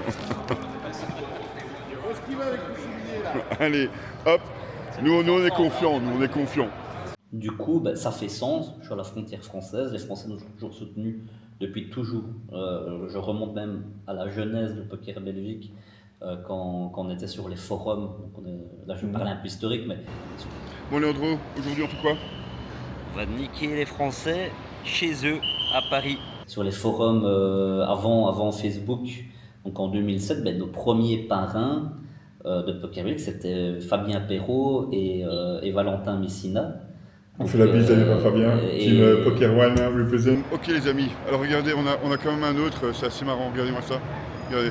Allez, hop. Nous, on est confiants, nous, on est confiants. Du coup, ça fait sens. Je suis à la frontière française. Les Français nous ont toujours soutenus depuis toujours. Je remonte même à la genèse de Poker Belgique, quand on était sur les forums. Donc là, je vais parler un peu historique, mais Bon, Leandro, aujourd'hui, on fait quoi? on va niquer les Français chez eux, à Paris. Sur les forums avant Facebook, donc en 2007, nos premiers parrains de Poker Belgique, c'était Fabien Perrault et Valentin Messina. On fait la bise d'ailleurs à Fabien, et- Team Poker One represent. Ok les amis, alors regardez, on a quand même un autre, c'est assez marrant, regardez-moi ça. Regardez,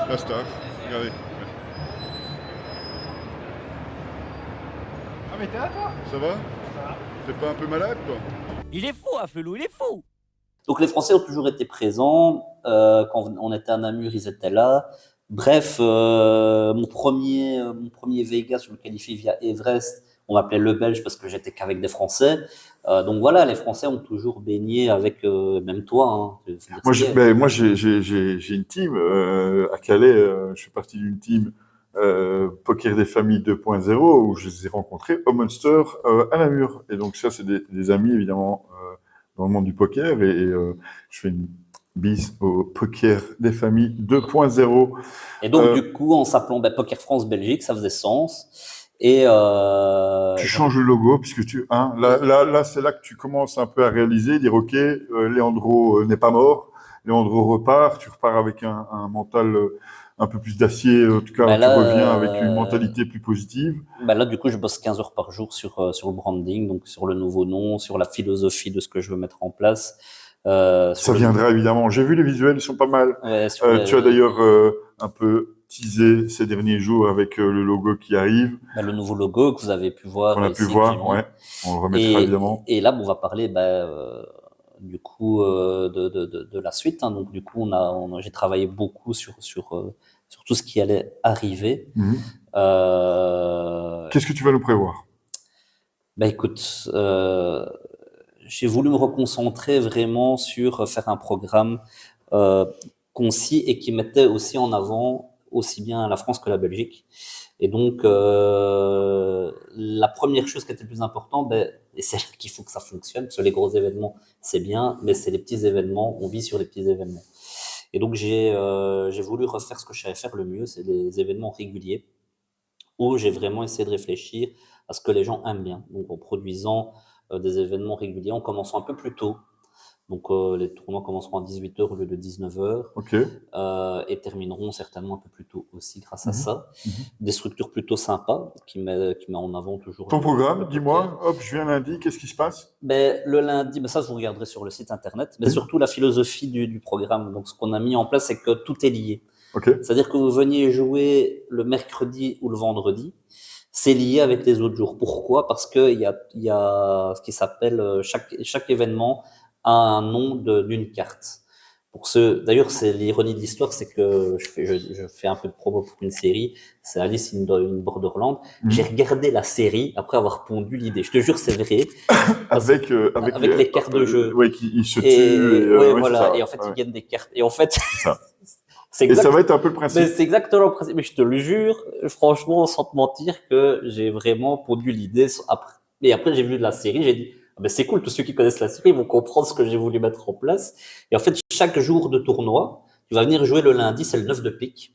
la star, regardez. Ah mais t'es là toi? Ça va? T'es pas un peu malade toi? Il est fou, Afelou, il est fou. Donc les Français ont toujours été présents. Quand on était à Namur, ils étaient là. Bref, mon premier Vegas, je me qualifiais via Everest. On m'appelait le Belge parce que j'étais qu'avec des Français. Donc voilà, les Français ont toujours baigné avec, même toi. Hein, Moi j'ai une team à Calais, je fais partie d'une team Poker des familles 2.0 où je les ai rencontrés au Munster à Namur. Et donc ça c'est des amis évidemment dans le monde du poker et je fais une bise au Poker des familles 2.0. Et donc du coup, en s'appelant Poker France Belgique, ça faisait sens. Et tu changes le logo puisque là c'est là que tu commences un peu à réaliser, dire ok, Leandro n'est pas mort, Leandro repart, tu repars avec un mental un peu plus d'acier, en tout cas tu reviens avec une mentalité plus positive. Là du coup je bosse 15 heures par jour sur le branding, donc sur le nouveau nom, sur la philosophie de ce que je veux mettre en place. Ça viendra évidemment, j'ai vu les visuels, ils sont pas mal. Ouais, tu as d'ailleurs un peu teasé ces derniers jours avec le logo qui arrive. Le nouveau logo que vous avez pu voir. On a pu voir, ouais. On le remettra évidemment. Et là, on va parler du coup de la suite. Hein. Donc du coup, j'ai travaillé beaucoup sur tout ce qui allait arriver. Qu'est-ce que tu vas nous prévoir? Écoute, j'ai voulu me reconcentrer vraiment sur faire un programme concis et qui mettait aussi en avant aussi bien la France que la Belgique. Et donc, la première chose qui était le plus importante, et c'est là qu'il faut que ça fonctionne, parce que les gros événements, c'est bien, mais c'est les petits événements, on vit sur les petits événements. Et donc, j'ai voulu refaire ce que je savais faire le mieux, c'est des événements réguliers, où j'ai vraiment essayé de réfléchir à ce que les gens aiment bien. Donc, en produisant des événements réguliers, en commençant un peu plus tôt, Donc, les tournois commenceront à 18h au lieu de 19h Ok. et termineront certainement un peu plus tôt aussi grâce à Mhm. ça. Mhm. Des structures plutôt sympas qui met en avant toujours Ton le programme, poker. dis-moi, hop, je viens lundi, qu'est-ce qui se passe? Ben, le lundi, ben ça, vous regarderez sur le site internet, mais Oui. surtout la philosophie du programme. Donc, ce qu'on a mis en place, c'est que tout est lié. Ok. C'est-à-dire que vous veniez jouer le mercredi ou le vendredi, c'est lié avec les autres jours. Pourquoi? Parce qu'il y a ce qui s'appelle, chaque événement a un nom d'une carte. D'ailleurs, c'est l'ironie de l'histoire, c'est que je fais un peu de promo pour une série, c'est Alice in Borderland. J'ai regardé la série après avoir pondu l'idée. Je te jure, c'est vrai. Avec les cartes de jeu. Ouais, ils se Et, tuent. ouais, Ouais, voilà. c'est ça, Et en fait, ouais. ils gagnent des cartes. Et en fait, ça. c'est Et ça exact. va être un peu le Mais principe. c'est exactement le principe. Mais je te le jure, franchement, sans te mentir, que j'ai vraiment pondu l'idée. Et après, j'ai vu la série, j'ai dit, ah ben c'est cool, tous ceux qui connaissent la série vont comprendre ce que j'ai voulu mettre en place. Et en fait, chaque jour de tournoi, tu vas venir jouer le lundi, c'est le 9 de pique.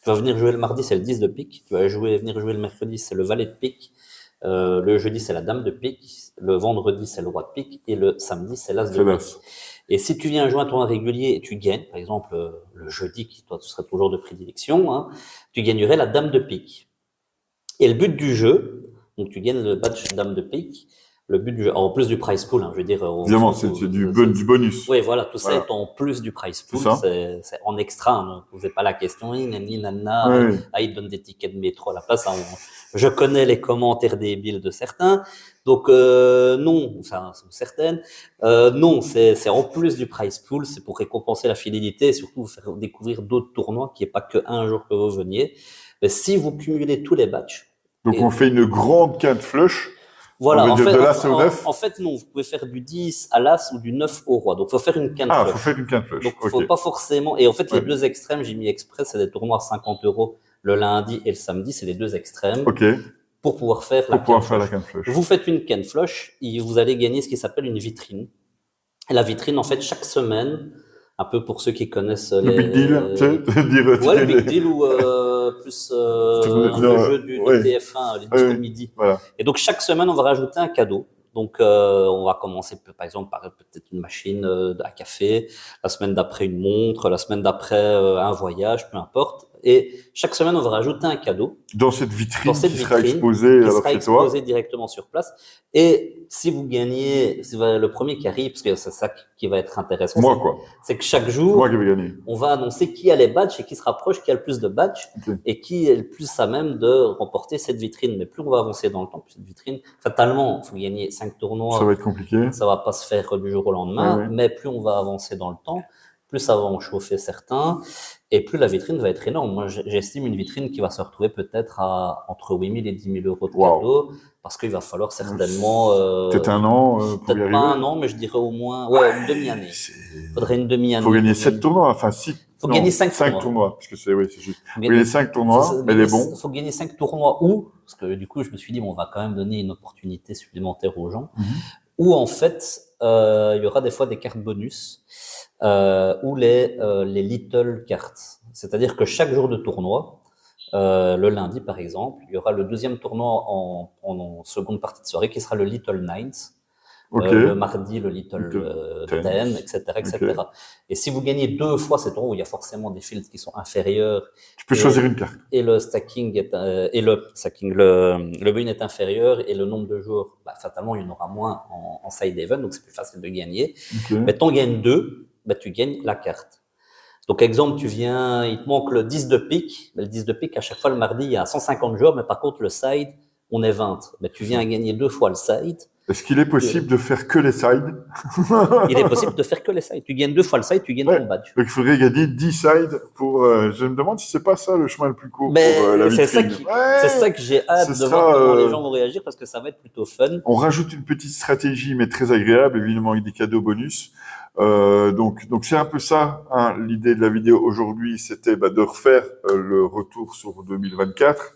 Tu vas venir jouer le mardi, c'est le 10 de pique. Tu vas venir jouer le mercredi, c'est le valet de pique. Le jeudi, c'est la dame de pique. Le vendredi, c'est le roi de pique. Et le samedi, c'est l'as de C'est pique. l'as. Et si tu viens jouer un tournoi régulier et tu gagnes, par exemple, le jeudi, qui toi, tu serais toujours de prédilection, hein, tu gagnerais la dame de pique. Et le but du jeu, donc tu gagnes le badge dame de pique, le but du jeu, en plus du prize pool, hein, je veux dire. Évidemment, c'est du bonus. Oui, voilà, tout ça Voilà. est en plus du prize pool, C'est ça. c'est en extra, hein, ne posez pas la question, nani, nana, Ouais. il donne des tickets de métro à la place, hein, je connais les commentaires débiles de certains, donc non, enfin, sont certaines, non, c'est en plus du prize pool, c'est pour récompenser la fidélité et surtout vous faire découvrir d'autres tournois qui n'est pas qu'un jour que vous veniez. Mais si vous cumulez tous les batchs, Donc, et- on fait une grande quinte flush. voilà, On va en dire fait, de l'as au 9. en fait, non, vous pouvez faire du 10 à l'as ou du 9 au roi. Donc, il faut faire une quinte Ah, flush. faut faire une quinte flush. Donc, il Ok. faut pas forcément. Et en fait, les Ouais. deux extrêmes, j'ai mis exprès, c'est des tournois à 50 € le lundi et le samedi, c'est les deux extrêmes Ok. pour pouvoir faire Pour pouvoir faire la flush. quinte flush. Vous faites une quinte flush et vous allez gagner ce qui s'appelle une vitrine. Et la vitrine, en fait, chaque semaine, un peu pour ceux qui connaissent Le big deal, tu sais, dire. Ouais, le big deal ou plus Non, le jeu de ouais. TF1, les discours Ouais. midi. Voilà. Et donc, chaque semaine, on va rajouter un cadeau. Donc, on va commencer par exemple par peut-être une machine à café, la semaine d'après une montre, la semaine d'après un voyage, peu importe. Et chaque semaine, on va rajouter un cadeau Dans cette vitrine dans cette qui sera vitrine exposée qui alors sera chez toi. exposée directement sur place. Et si vous gagnez, si le premier qui arrive, parce que c'est ça qui va être intéressant, Moi, quoi. c'est que chaque C'est jour, moi qui vais gagner. on va annoncer qui a les badges et qui se rapproche, qui a le plus de badges Ok. et qui est le plus à même de remporter cette vitrine. Mais plus on va avancer dans le temps, plus cette vitrine, fatalement, il faut gagner 5 tournois. Ça va être compliqué. Ça va pas se faire du jour au lendemain, Ouais, ouais. mais plus on va avancer dans le temps, plus ça va en chauffer certains, et plus la vitrine va être énorme. Moi, j'estime une vitrine qui va se retrouver peut-être à entre 8 000 et 10 000 € de Wow. cadeaux, parce qu'il va falloir certainement... Peut-être un an pour y peut-être arriver. pas un an, mais je dirais au moins une demi-année. Il faudrait une demi-année. Il faut gagner 7 tournois, enfin 6. Faut gagner 5 tournois, parce que c'est juste. Faut Il faut gagner 5 tournois, mais les bons. Il faut gagner 5 tournois où, parce que du coup, je me suis dit, bon, on va quand même donner une opportunité supplémentaire aux gens, où en fait, il y aura des fois des cartes bonus, ou les little cartes. C'est-à-dire que chaque jour de tournoi, le lundi par exemple, il y aura le deuxième tournoi en seconde partie de soirée qui sera le Little Nines. Ok. Le mardi, le Little Ten. 10, etc., etc. Et si vous gagnez 2 fois cet tournoi, où il y a forcément des fields qui sont inférieurs, Tu peux choisir une carte. et le stacking le buy-in est inférieur et le nombre de jours, fatalement, il y en aura moins en side event, donc c'est plus facile de gagner. Ok. Mais t'en gagnes 2, tu gagnes la carte. Donc, exemple, il te manque le 10 de pique. Mais le 10 de pique, à chaque fois, le mardi, il y a 150 joueurs, mais par contre, le side, on est 20. Mais tu viens à gagner 2 fois le side. Est-ce qu'il est possible de faire que les sides? Il est possible de faire que les sides. Tu gagnes 2 fois le side, tu gagnes ton badge. Donc il faudrait gagner 10 sides pour. Je me demande si c'est pas ça le chemin le plus court Mais pour la c'est vitrine. ça que j'ai hâte Ce de sera, voir comment les gens vont réagir parce que ça va être plutôt fun. On rajoute une petite stratégie, mais très agréable, évidemment avec des cadeaux bonus. Donc c'est un peu ça, hein, l'idée de la vidéo aujourd'hui, c'était de refaire le retour sur 2024,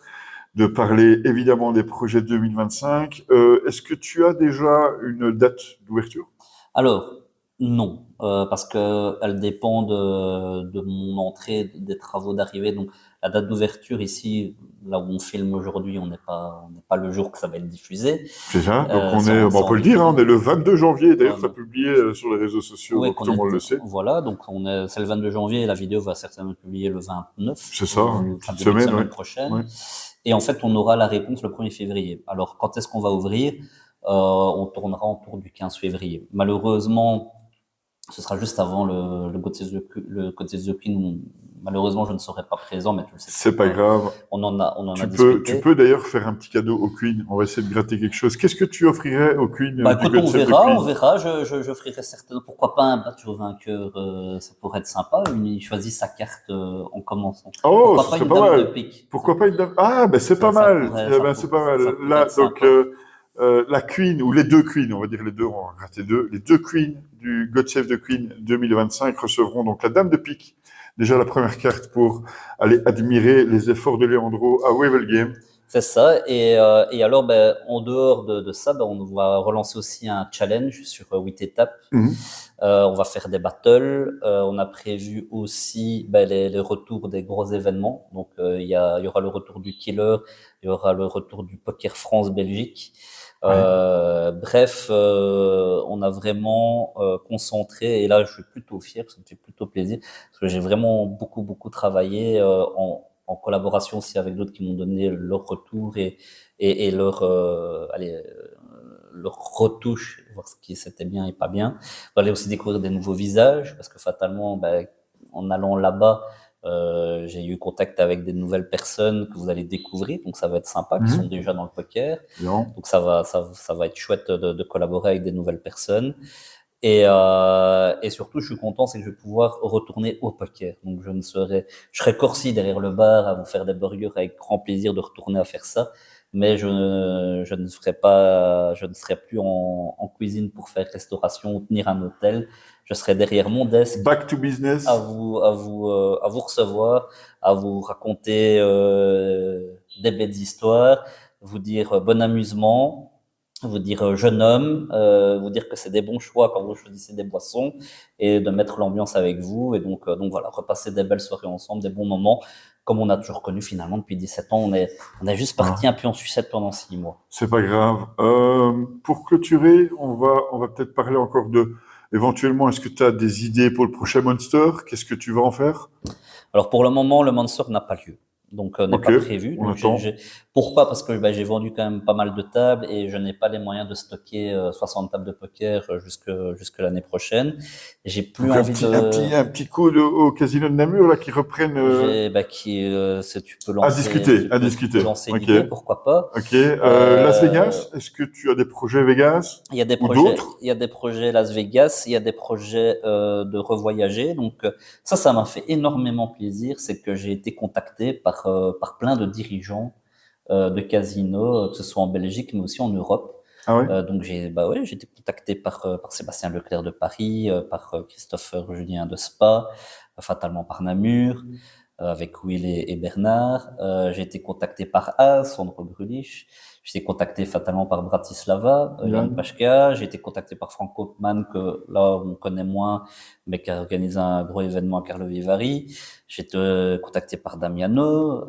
de parler évidemment des projets 2025. Est-ce que tu as déjà une date d'ouverture? Alors, Non, parce que elle dépend de mon entrée, des travaux d'arrivée. Donc, la date d'ouverture ici, là où on filme aujourd'hui, on n'est pas le jour que ça va être diffusé. C'est ça. Donc C'est on peut en le dire, hein, on est le 22 janvier. D'ailleurs, euh, tu as publié sur les réseaux sociaux, ouais, donc tout le monde le sait. voilà, donc c'est le 22 janvier et la vidéo va certainement être publiée le 29, C'est ça, une enfin, petite début de semaine, semaine ouais. prochaine. Ouais. Et en fait, on aura la réponse le 1er février. Alors, quand est-ce qu'on va ouvrir? On tournera autour du 15 février. Malheureusement, ce sera juste avant le God Save the Queen où, malheureusement, je ne serai pas présent, mais tu le sais C'est très pas bien. grave. On en a Tu discuté. peux d'ailleurs faire un petit cadeau au Queen. On va essayer de gratter quelque chose. Qu'est-ce que tu offrirais au Queen Bah du écoute, God Save the on Queen? verra. Je ferai certainement, pourquoi pas un battu au vainqueur, ça pourrait être sympa. Il choisit sa carte en commençant. Oh, Pourquoi ce pas serait une pas dame de mal. pique? Pourquoi pas une dame? Ah, ben c'est pas Ça mal. pourrait, Eh ben, c'est pas mal. ça pourrait Là, être donc, sympa. la Queen, ou les deux Queens, on va dire les deux, on va gratter deux. Les deux Queens du God Save the Queen 2025 recevront donc la dame de pique. Déjà la première carte pour aller admirer les efforts de Leandro à Wevelgem. C'est ça. Et alors, ben, en dehors de ça, ben, on va relancer aussi un challenge sur 8 étapes. Mhm. On va faire des battles. On a prévu aussi ben, les retours des gros événements. Donc, il y aura le retour du Killer, il y aura le retour du Poker France-Belgique. Bref, on a vraiment concentré, et là je suis plutôt fier, ça me fait plutôt plaisir, parce que j'ai vraiment beaucoup travaillé en collaboration aussi avec d'autres qui m'ont donné leur retour et leur retouche, voir ce qui c'était bien et pas bien. On va aller aussi découvrir des nouveaux visages, parce que fatalement, ben, en allant là-bas, j'ai eu contact avec des nouvelles personnes que vous allez découvrir, donc ça va être sympa, qui sont déjà dans le poker. Bien. Donc ça va être chouette de collaborer avec des nouvelles personnes. Et surtout, je suis content, c'est que je vais pouvoir retourner au poker. Donc je serai Corsi derrière le bar à vous faire des burgers avec grand plaisir de retourner à faire ça. Mais je ne serai plus en cuisine pour faire restauration ou tenir un hôtel. Je serai derrière mon desk Back to business. à vous recevoir, à vous raconter des belles histoires, vous dire bon amusement, vous dire jeune homme, vous dire que c'est des bons choix quand vous choisissez des boissons et de mettre l'ambiance avec vous. Et donc voilà, repasser des belles soirées ensemble, des bons moments, comme on a toujours connu finalement depuis 17 ans. On est juste parti un peu en sucette pendant 6 mois. C'est pas grave. Pour clôturer, on va peut-être parler encore éventuellement, est-ce que tu as des idées pour le prochain Monster? Qu'est-ce que tu vas en faire? Alors pour le moment, le Monster n'a pas lieu. Donc n'est pas prévu. On Donc, attend. pourquoi? Parce que j'ai vendu quand même pas mal de tables et je n'ai pas les moyens de stocker 60 tables de poker jusque l'année prochaine. J'ai plus Donc, envie un petit coup au casino de Namur là qui reprennent. Tu peux lancer. À discuter. Tu peux lancer l'idée, pourquoi pas. Ok. Las Vegas, est-ce que tu as des projets Vegas? Il y a des ou projets, d'autres? il y a des projets Las Vegas, il y a des projets de revoyager. Donc ça m'a fait énormément plaisir. C'est que j'ai été contacté par plein de dirigeants de casinos, que ce soit en Belgique mais aussi en Europe. Ah ouais? Donc j'ai été contacté par Sébastien Leclerc de Paris, par Christopher Julien de Spa, fatalement par Namur, avec Will et Bernard. J'ai été contacté par As, Sandro Grulich. J'ai été contacté fatalement par Bratislava, Jan Pachka. J'ai été contacté par Frank Koopman, que là on connaît moins, mais qui a organisé un gros événement à Carlo Vivari. J'ai été contacté par Damiano.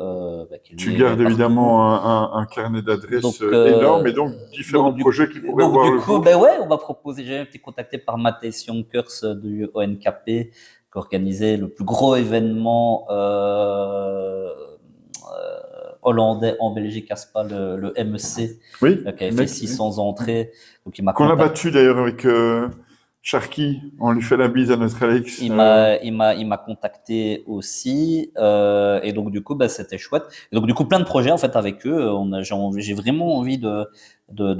Tu gardes évidemment un carnet d'adresses énorme et donc différents projets qui pourraient voir le jour. On m'a proposé. J'ai été contacté par Matthijs Jonkers du ONKP, qui a organisé le plus gros événement hollandais en Belgique, à Spa, le MEC, oui, qui avait fait 600 entrées. Donc, qu'on a battu d'ailleurs avec Sharky, on lui fait la bise à notre Alex. Il m'a contacté aussi, et donc du coup, c'était chouette. Et donc du coup, plein de projets en fait avec eux. J'ai vraiment envie de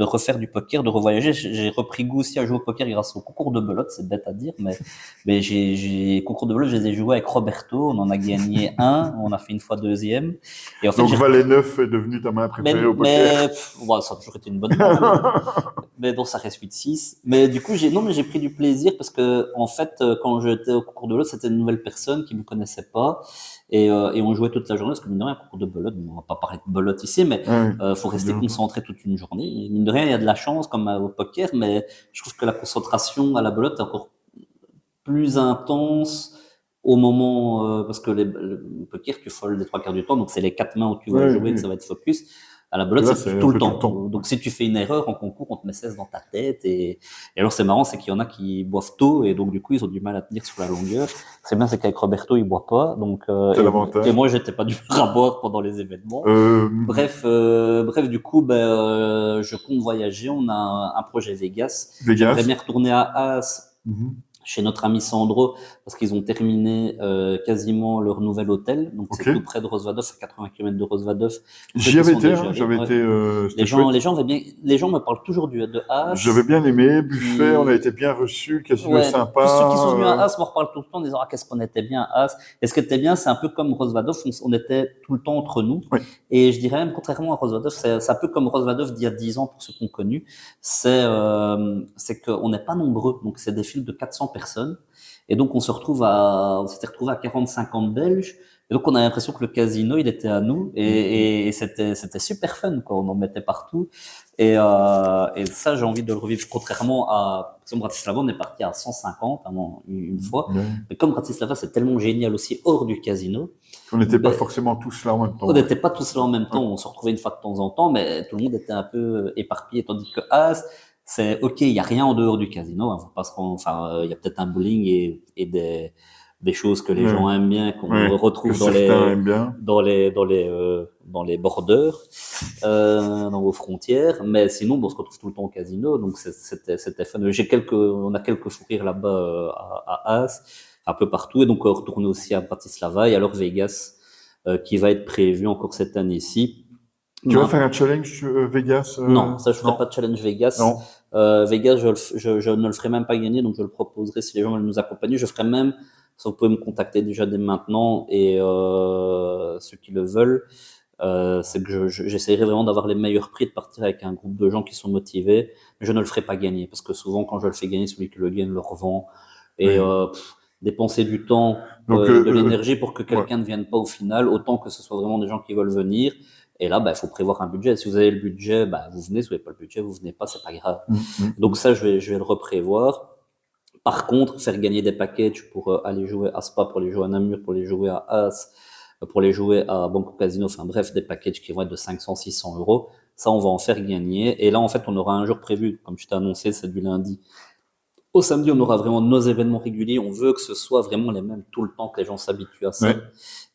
refaire du poker, de revoyager. J'ai repris goût aussi à jouer au poker grâce au concours de belote. C'est bête à dire, mais j'ai concours de belote. Je les ai joués avec Roberto. On en a gagné un. On a fait une fois deuxième. Et en fait, donc Valet 9 est devenu ta main préférée au poker. Ça a toujours été une bonne main. Mais bon, ça reste 8-6. Mais du coup, j'ai pris du plaisir parce que, en fait, quand j'étais au concours de belote, c'était une nouvelle personne qui me connaissait pas. Et on jouait toute la journée, parce que mine de rien, un concours de belote, on va pas parler de belote ici, mais faut rester concentré toute une journée. Et mine de rien, il y a de la chance, comme au poker, mais je trouve que la concentration à la belote est encore plus intense au moment, parce que le poker, tu folds les 3 quarts du temps, donc c'est les 4 mains où tu vas Ouais, jouer que oui. ça va être focus. À la belote, Là, c'est c'est tout un le peu tout temps. le temps. Donc, si tu fais une erreur en concours, on te met 16 dans ta tête. Et alors, c'est marrant, c'est qu'il y en a qui boivent tôt et donc, du coup, ils ont du mal à tenir sur la longueur. C'est bien, c'est qu'avec Roberto, il boit pas. Donc, C'est l'avantage. et moi, j'étais pas du tout à boire pendant les événements. Bref, Bref, du coup, je compte voyager. On a un projet Vegas. Vegas. J'aimerais bien retourner à As Mhm. chez notre ami Sandro, parce qu'ils ont terminé quasiment leur nouvel hôtel. Donc, Ok. c'est tout près de Rosvadov, à 80 km de Rosvadov. J'y avais été, Déjà j'avais allés. été, Ouais. c'était chouette. Les gens me parlent toujours de As. J'avais bien aimé, buffet, Qui- on a été bien reçus, casino Ouais, sympa. tous ceux qui sont venus à As me reparlent tout le temps en disant qu'est-ce qu'on était bien à As. Et ce qui était bien, c'est un peu comme Rosvadov, on était tout le temps entre nous. Oui. Et je dirais même, contrairement à Rosvadov, c'est un peu comme Rosvadov d'il y a 10 ans pour ceux qu'on connu. C'est qu'on n'est pas nombreux, donc c'est des files de 400 personnes. Et donc on s'était retrouvé à 40-50 Belges. Et donc on a l'impression que le casino, il était à nous. Et c'était super fun, quoi. On en mettait partout. Et ça, j'ai envie de le revivre, contrairement à, comme Bratislava, on est parti à 150 une fois. Ouais. Mais comme Bratislava, c'est tellement génial aussi hors du casino. On n'était pas Ben, forcément tous là en même temps. On n'était pas tous là en même temps, on se retrouvait une fois de temps en temps, mais tout le monde était un peu éparpillé, tandis que As, c'est ok, il n'y a rien en dehors du casino, hein, faut pas se rendre, enfin, il y a peut-être un bowling et des choses que les Ouais. gens aiment bien, qu'on Ouais, retrouve que dans certains les, aiment bien. dans les borders, dans vos frontières, mais sinon, bon, on se retrouve tout le temps au casino, donc c'était fun. On a quelques sourires là-bas à As, un peu partout, et donc retourner aussi à Bratislava et alors Vegas, qui va être prévu encore cette année-ci. Tu vas faire un challenge Vegas Non, ça je ferai non. pas de challenge Vegas. Non. Vegas, je ne le ferai même pas gagner, donc je le proposerai si les gens veulent nous accompagner. Je ferai même, ça vous pouvez me contacter déjà dès maintenant et ceux qui le veulent, c'est que j'essaierai vraiment d'avoir les meilleurs prix, de partir avec un groupe de gens qui sont motivés. Mais je ne le ferai pas gagner parce que souvent quand je le fais gagner, celui qui le gagne le revend et dépenser du temps, Donc, de l'énergie pour que quelqu'un ne vienne pas au final, autant que ce soit vraiment des gens qui veulent venir. Et là, il faut prévoir un budget. Si vous avez le budget, vous venez. Si vous n'avez pas le budget, vous venez pas, c'est pas grave. Donc ça, je vais le reprévoir. Par contre, faire gagner des packages pour aller jouer à Spa, pour les jouer à Namur, pour les jouer à As, pour les jouer à Banco Casino, enfin bref, des packages qui vont être de 500-600 euros. Ça, on va en faire gagner. Et là, en fait, on aura un jour prévu. Comme je t'ai annoncé, c'est du lundi au samedi, on aura vraiment nos événements réguliers. On veut que ce soit vraiment les mêmes tout le temps, que les gens s'habituent à ça. Ouais.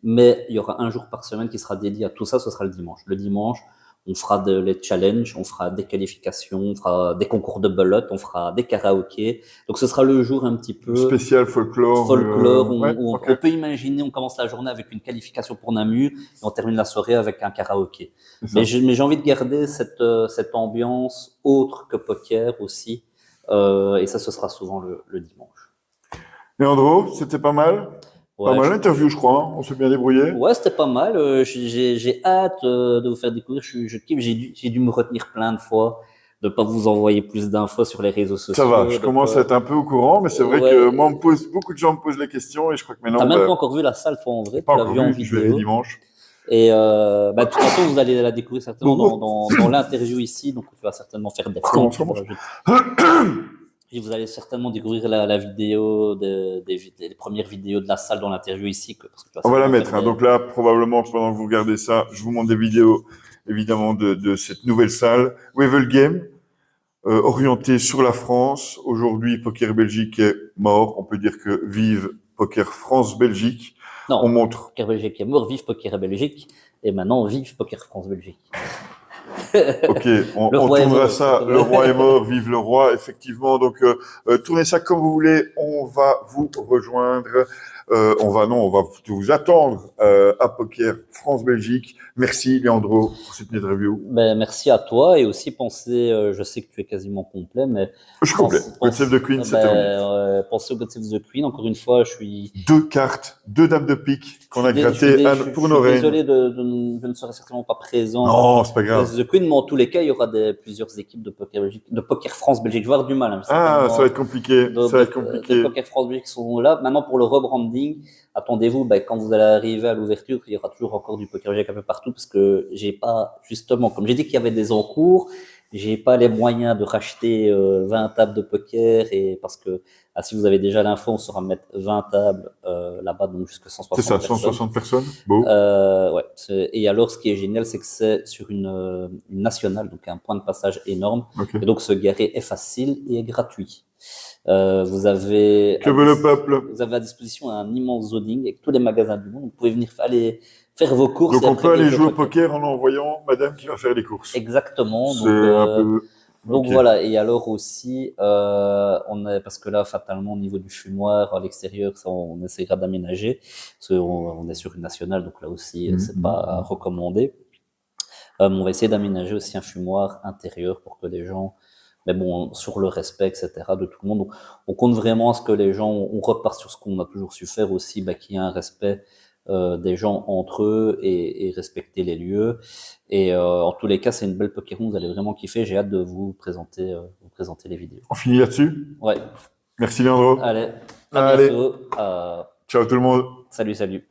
Mais il y aura un jour par semaine qui sera dédié à tout ça. Ce sera le dimanche. Le dimanche, on fera les challenges, on fera des qualifications, on fera des concours de belote, on fera des karaokés. Donc ce sera le jour un petit peu spécial folklore. Où on peut imaginer, on commence la journée avec une qualification pour Namur et on termine la soirée avec un karaoké. Mais j'ai envie de garder cette ambiance autre que poker aussi. Et ça, ce sera souvent le dimanche. Leandro, c'était pas mal. Ouais, pas mal l'interview, je crois. On s'est bien débrouillé. Ouais, c'était pas mal. J'ai hâte de vous faire découvrir. Je kiffe. J'ai dû me retenir plein de fois de pas vous envoyer plus d'infos sur les réseaux sociaux. Ça va, je commence à être un peu au courant, mais c'est vrai que moi, beaucoup de gens me posent les questions et je crois que maintenant. T'as même pas encore vu la salle, toi, en vrai. Pas tu l'as encore vu en vu, vidéo. je vais aller dimanche. Et de toute façon, vous allez la découvrir certainement dans l'interview ici, donc tu vas certainement faire des Et vous allez certainement découvrir la vidéo, les premières vidéos de la salle dans l'interview ici. Parce que on va la mettre. Donc là, probablement, pendant que vous regardez ça, je vous montre des vidéos, évidemment, de cette nouvelle salle. Wevel Game, orientée sur la France. Aujourd'hui, Poker Belgique est mort. On peut dire que vive Poker France-Belgique. Non, on montre. Poker Belgique est mort, vive Poker Belgique. Et maintenant, vive Poker France-Belgique. Ok, on tournera ça. Le roi est mort, vive le roi, effectivement. Donc, tournez ça comme vous voulez. On va vous rejoindre. On va vous attendre à Poker France-Belgique. Merci, Leandro, pour cette interview. Merci à toi et aussi pensez, je sais que tu es quasiment complet, mais. Je suis complet. God Save the Queen, c'est terminé. Pensez au God Save the Queen. Encore une fois, je suis. 2 cartes, 2 dames de pique qu'on a grattées pour nos reines. Je suis désolé, je ne serai certainement pas présent. Non, c'est pas grave. The Queen, mais en tous les cas, il y aura plusieurs équipes de Poker France-Belgique. Je vais avoir du mal. Ça va être compliqué. Ça va être compliqué. De Poker France-Belgique sont là. Maintenant, pour le rebranding, attendez-vous, quand vous allez arriver à l'ouverture, il y aura toujours encore du Poker Belgique un peu partout parce que j'ai pas, justement, comme j'ai dit qu'il y avait des encours, j'ai pas les moyens de racheter 20 tables de poker et parce que si vous avez déjà l'info, on saura mettre 20 tables là-bas, donc jusqu'à 160 C'est ça, personnes. 160 personnes. Beau. Ouais. Et alors, ce qui est génial, c'est que c'est sur une nationale, donc un point de passage énorme. Ok. Et donc, se garer est facile et est gratuit. Vous avez Que veut le peuple? vous avez à disposition un immense zoning avec tous les magasins du monde. Vous pouvez venir aller faire vos courses. Donc et on après peut aller venir jouer au poker en envoyant madame qui va faire les courses. Exactement. C'est un peu... Donc Ok. voilà, et alors aussi, parce que là, fatalement, au niveau du fumoir, à l'extérieur, ça, on essaiera d'aménager, parce qu'on est sur une nationale, donc là aussi, c'est pas recommandé. On va essayer d'aménager aussi un fumoir intérieur pour que les gens, mais bon, sur le respect, etc., de tout le monde. On compte vraiment à ce que les gens, on repart sur ce qu'on a toujours su faire aussi, qu'il y ait un respect des gens entre eux et respecter les lieux. Et en tous les cas, c'est une belle Pokémon, vous allez vraiment kiffer. J'ai hâte de vous présenter les vidéos. On finit là-dessus? Ouais, Merci Leandro. allez, à Allez. bientôt. Ciao tout le monde. Salut.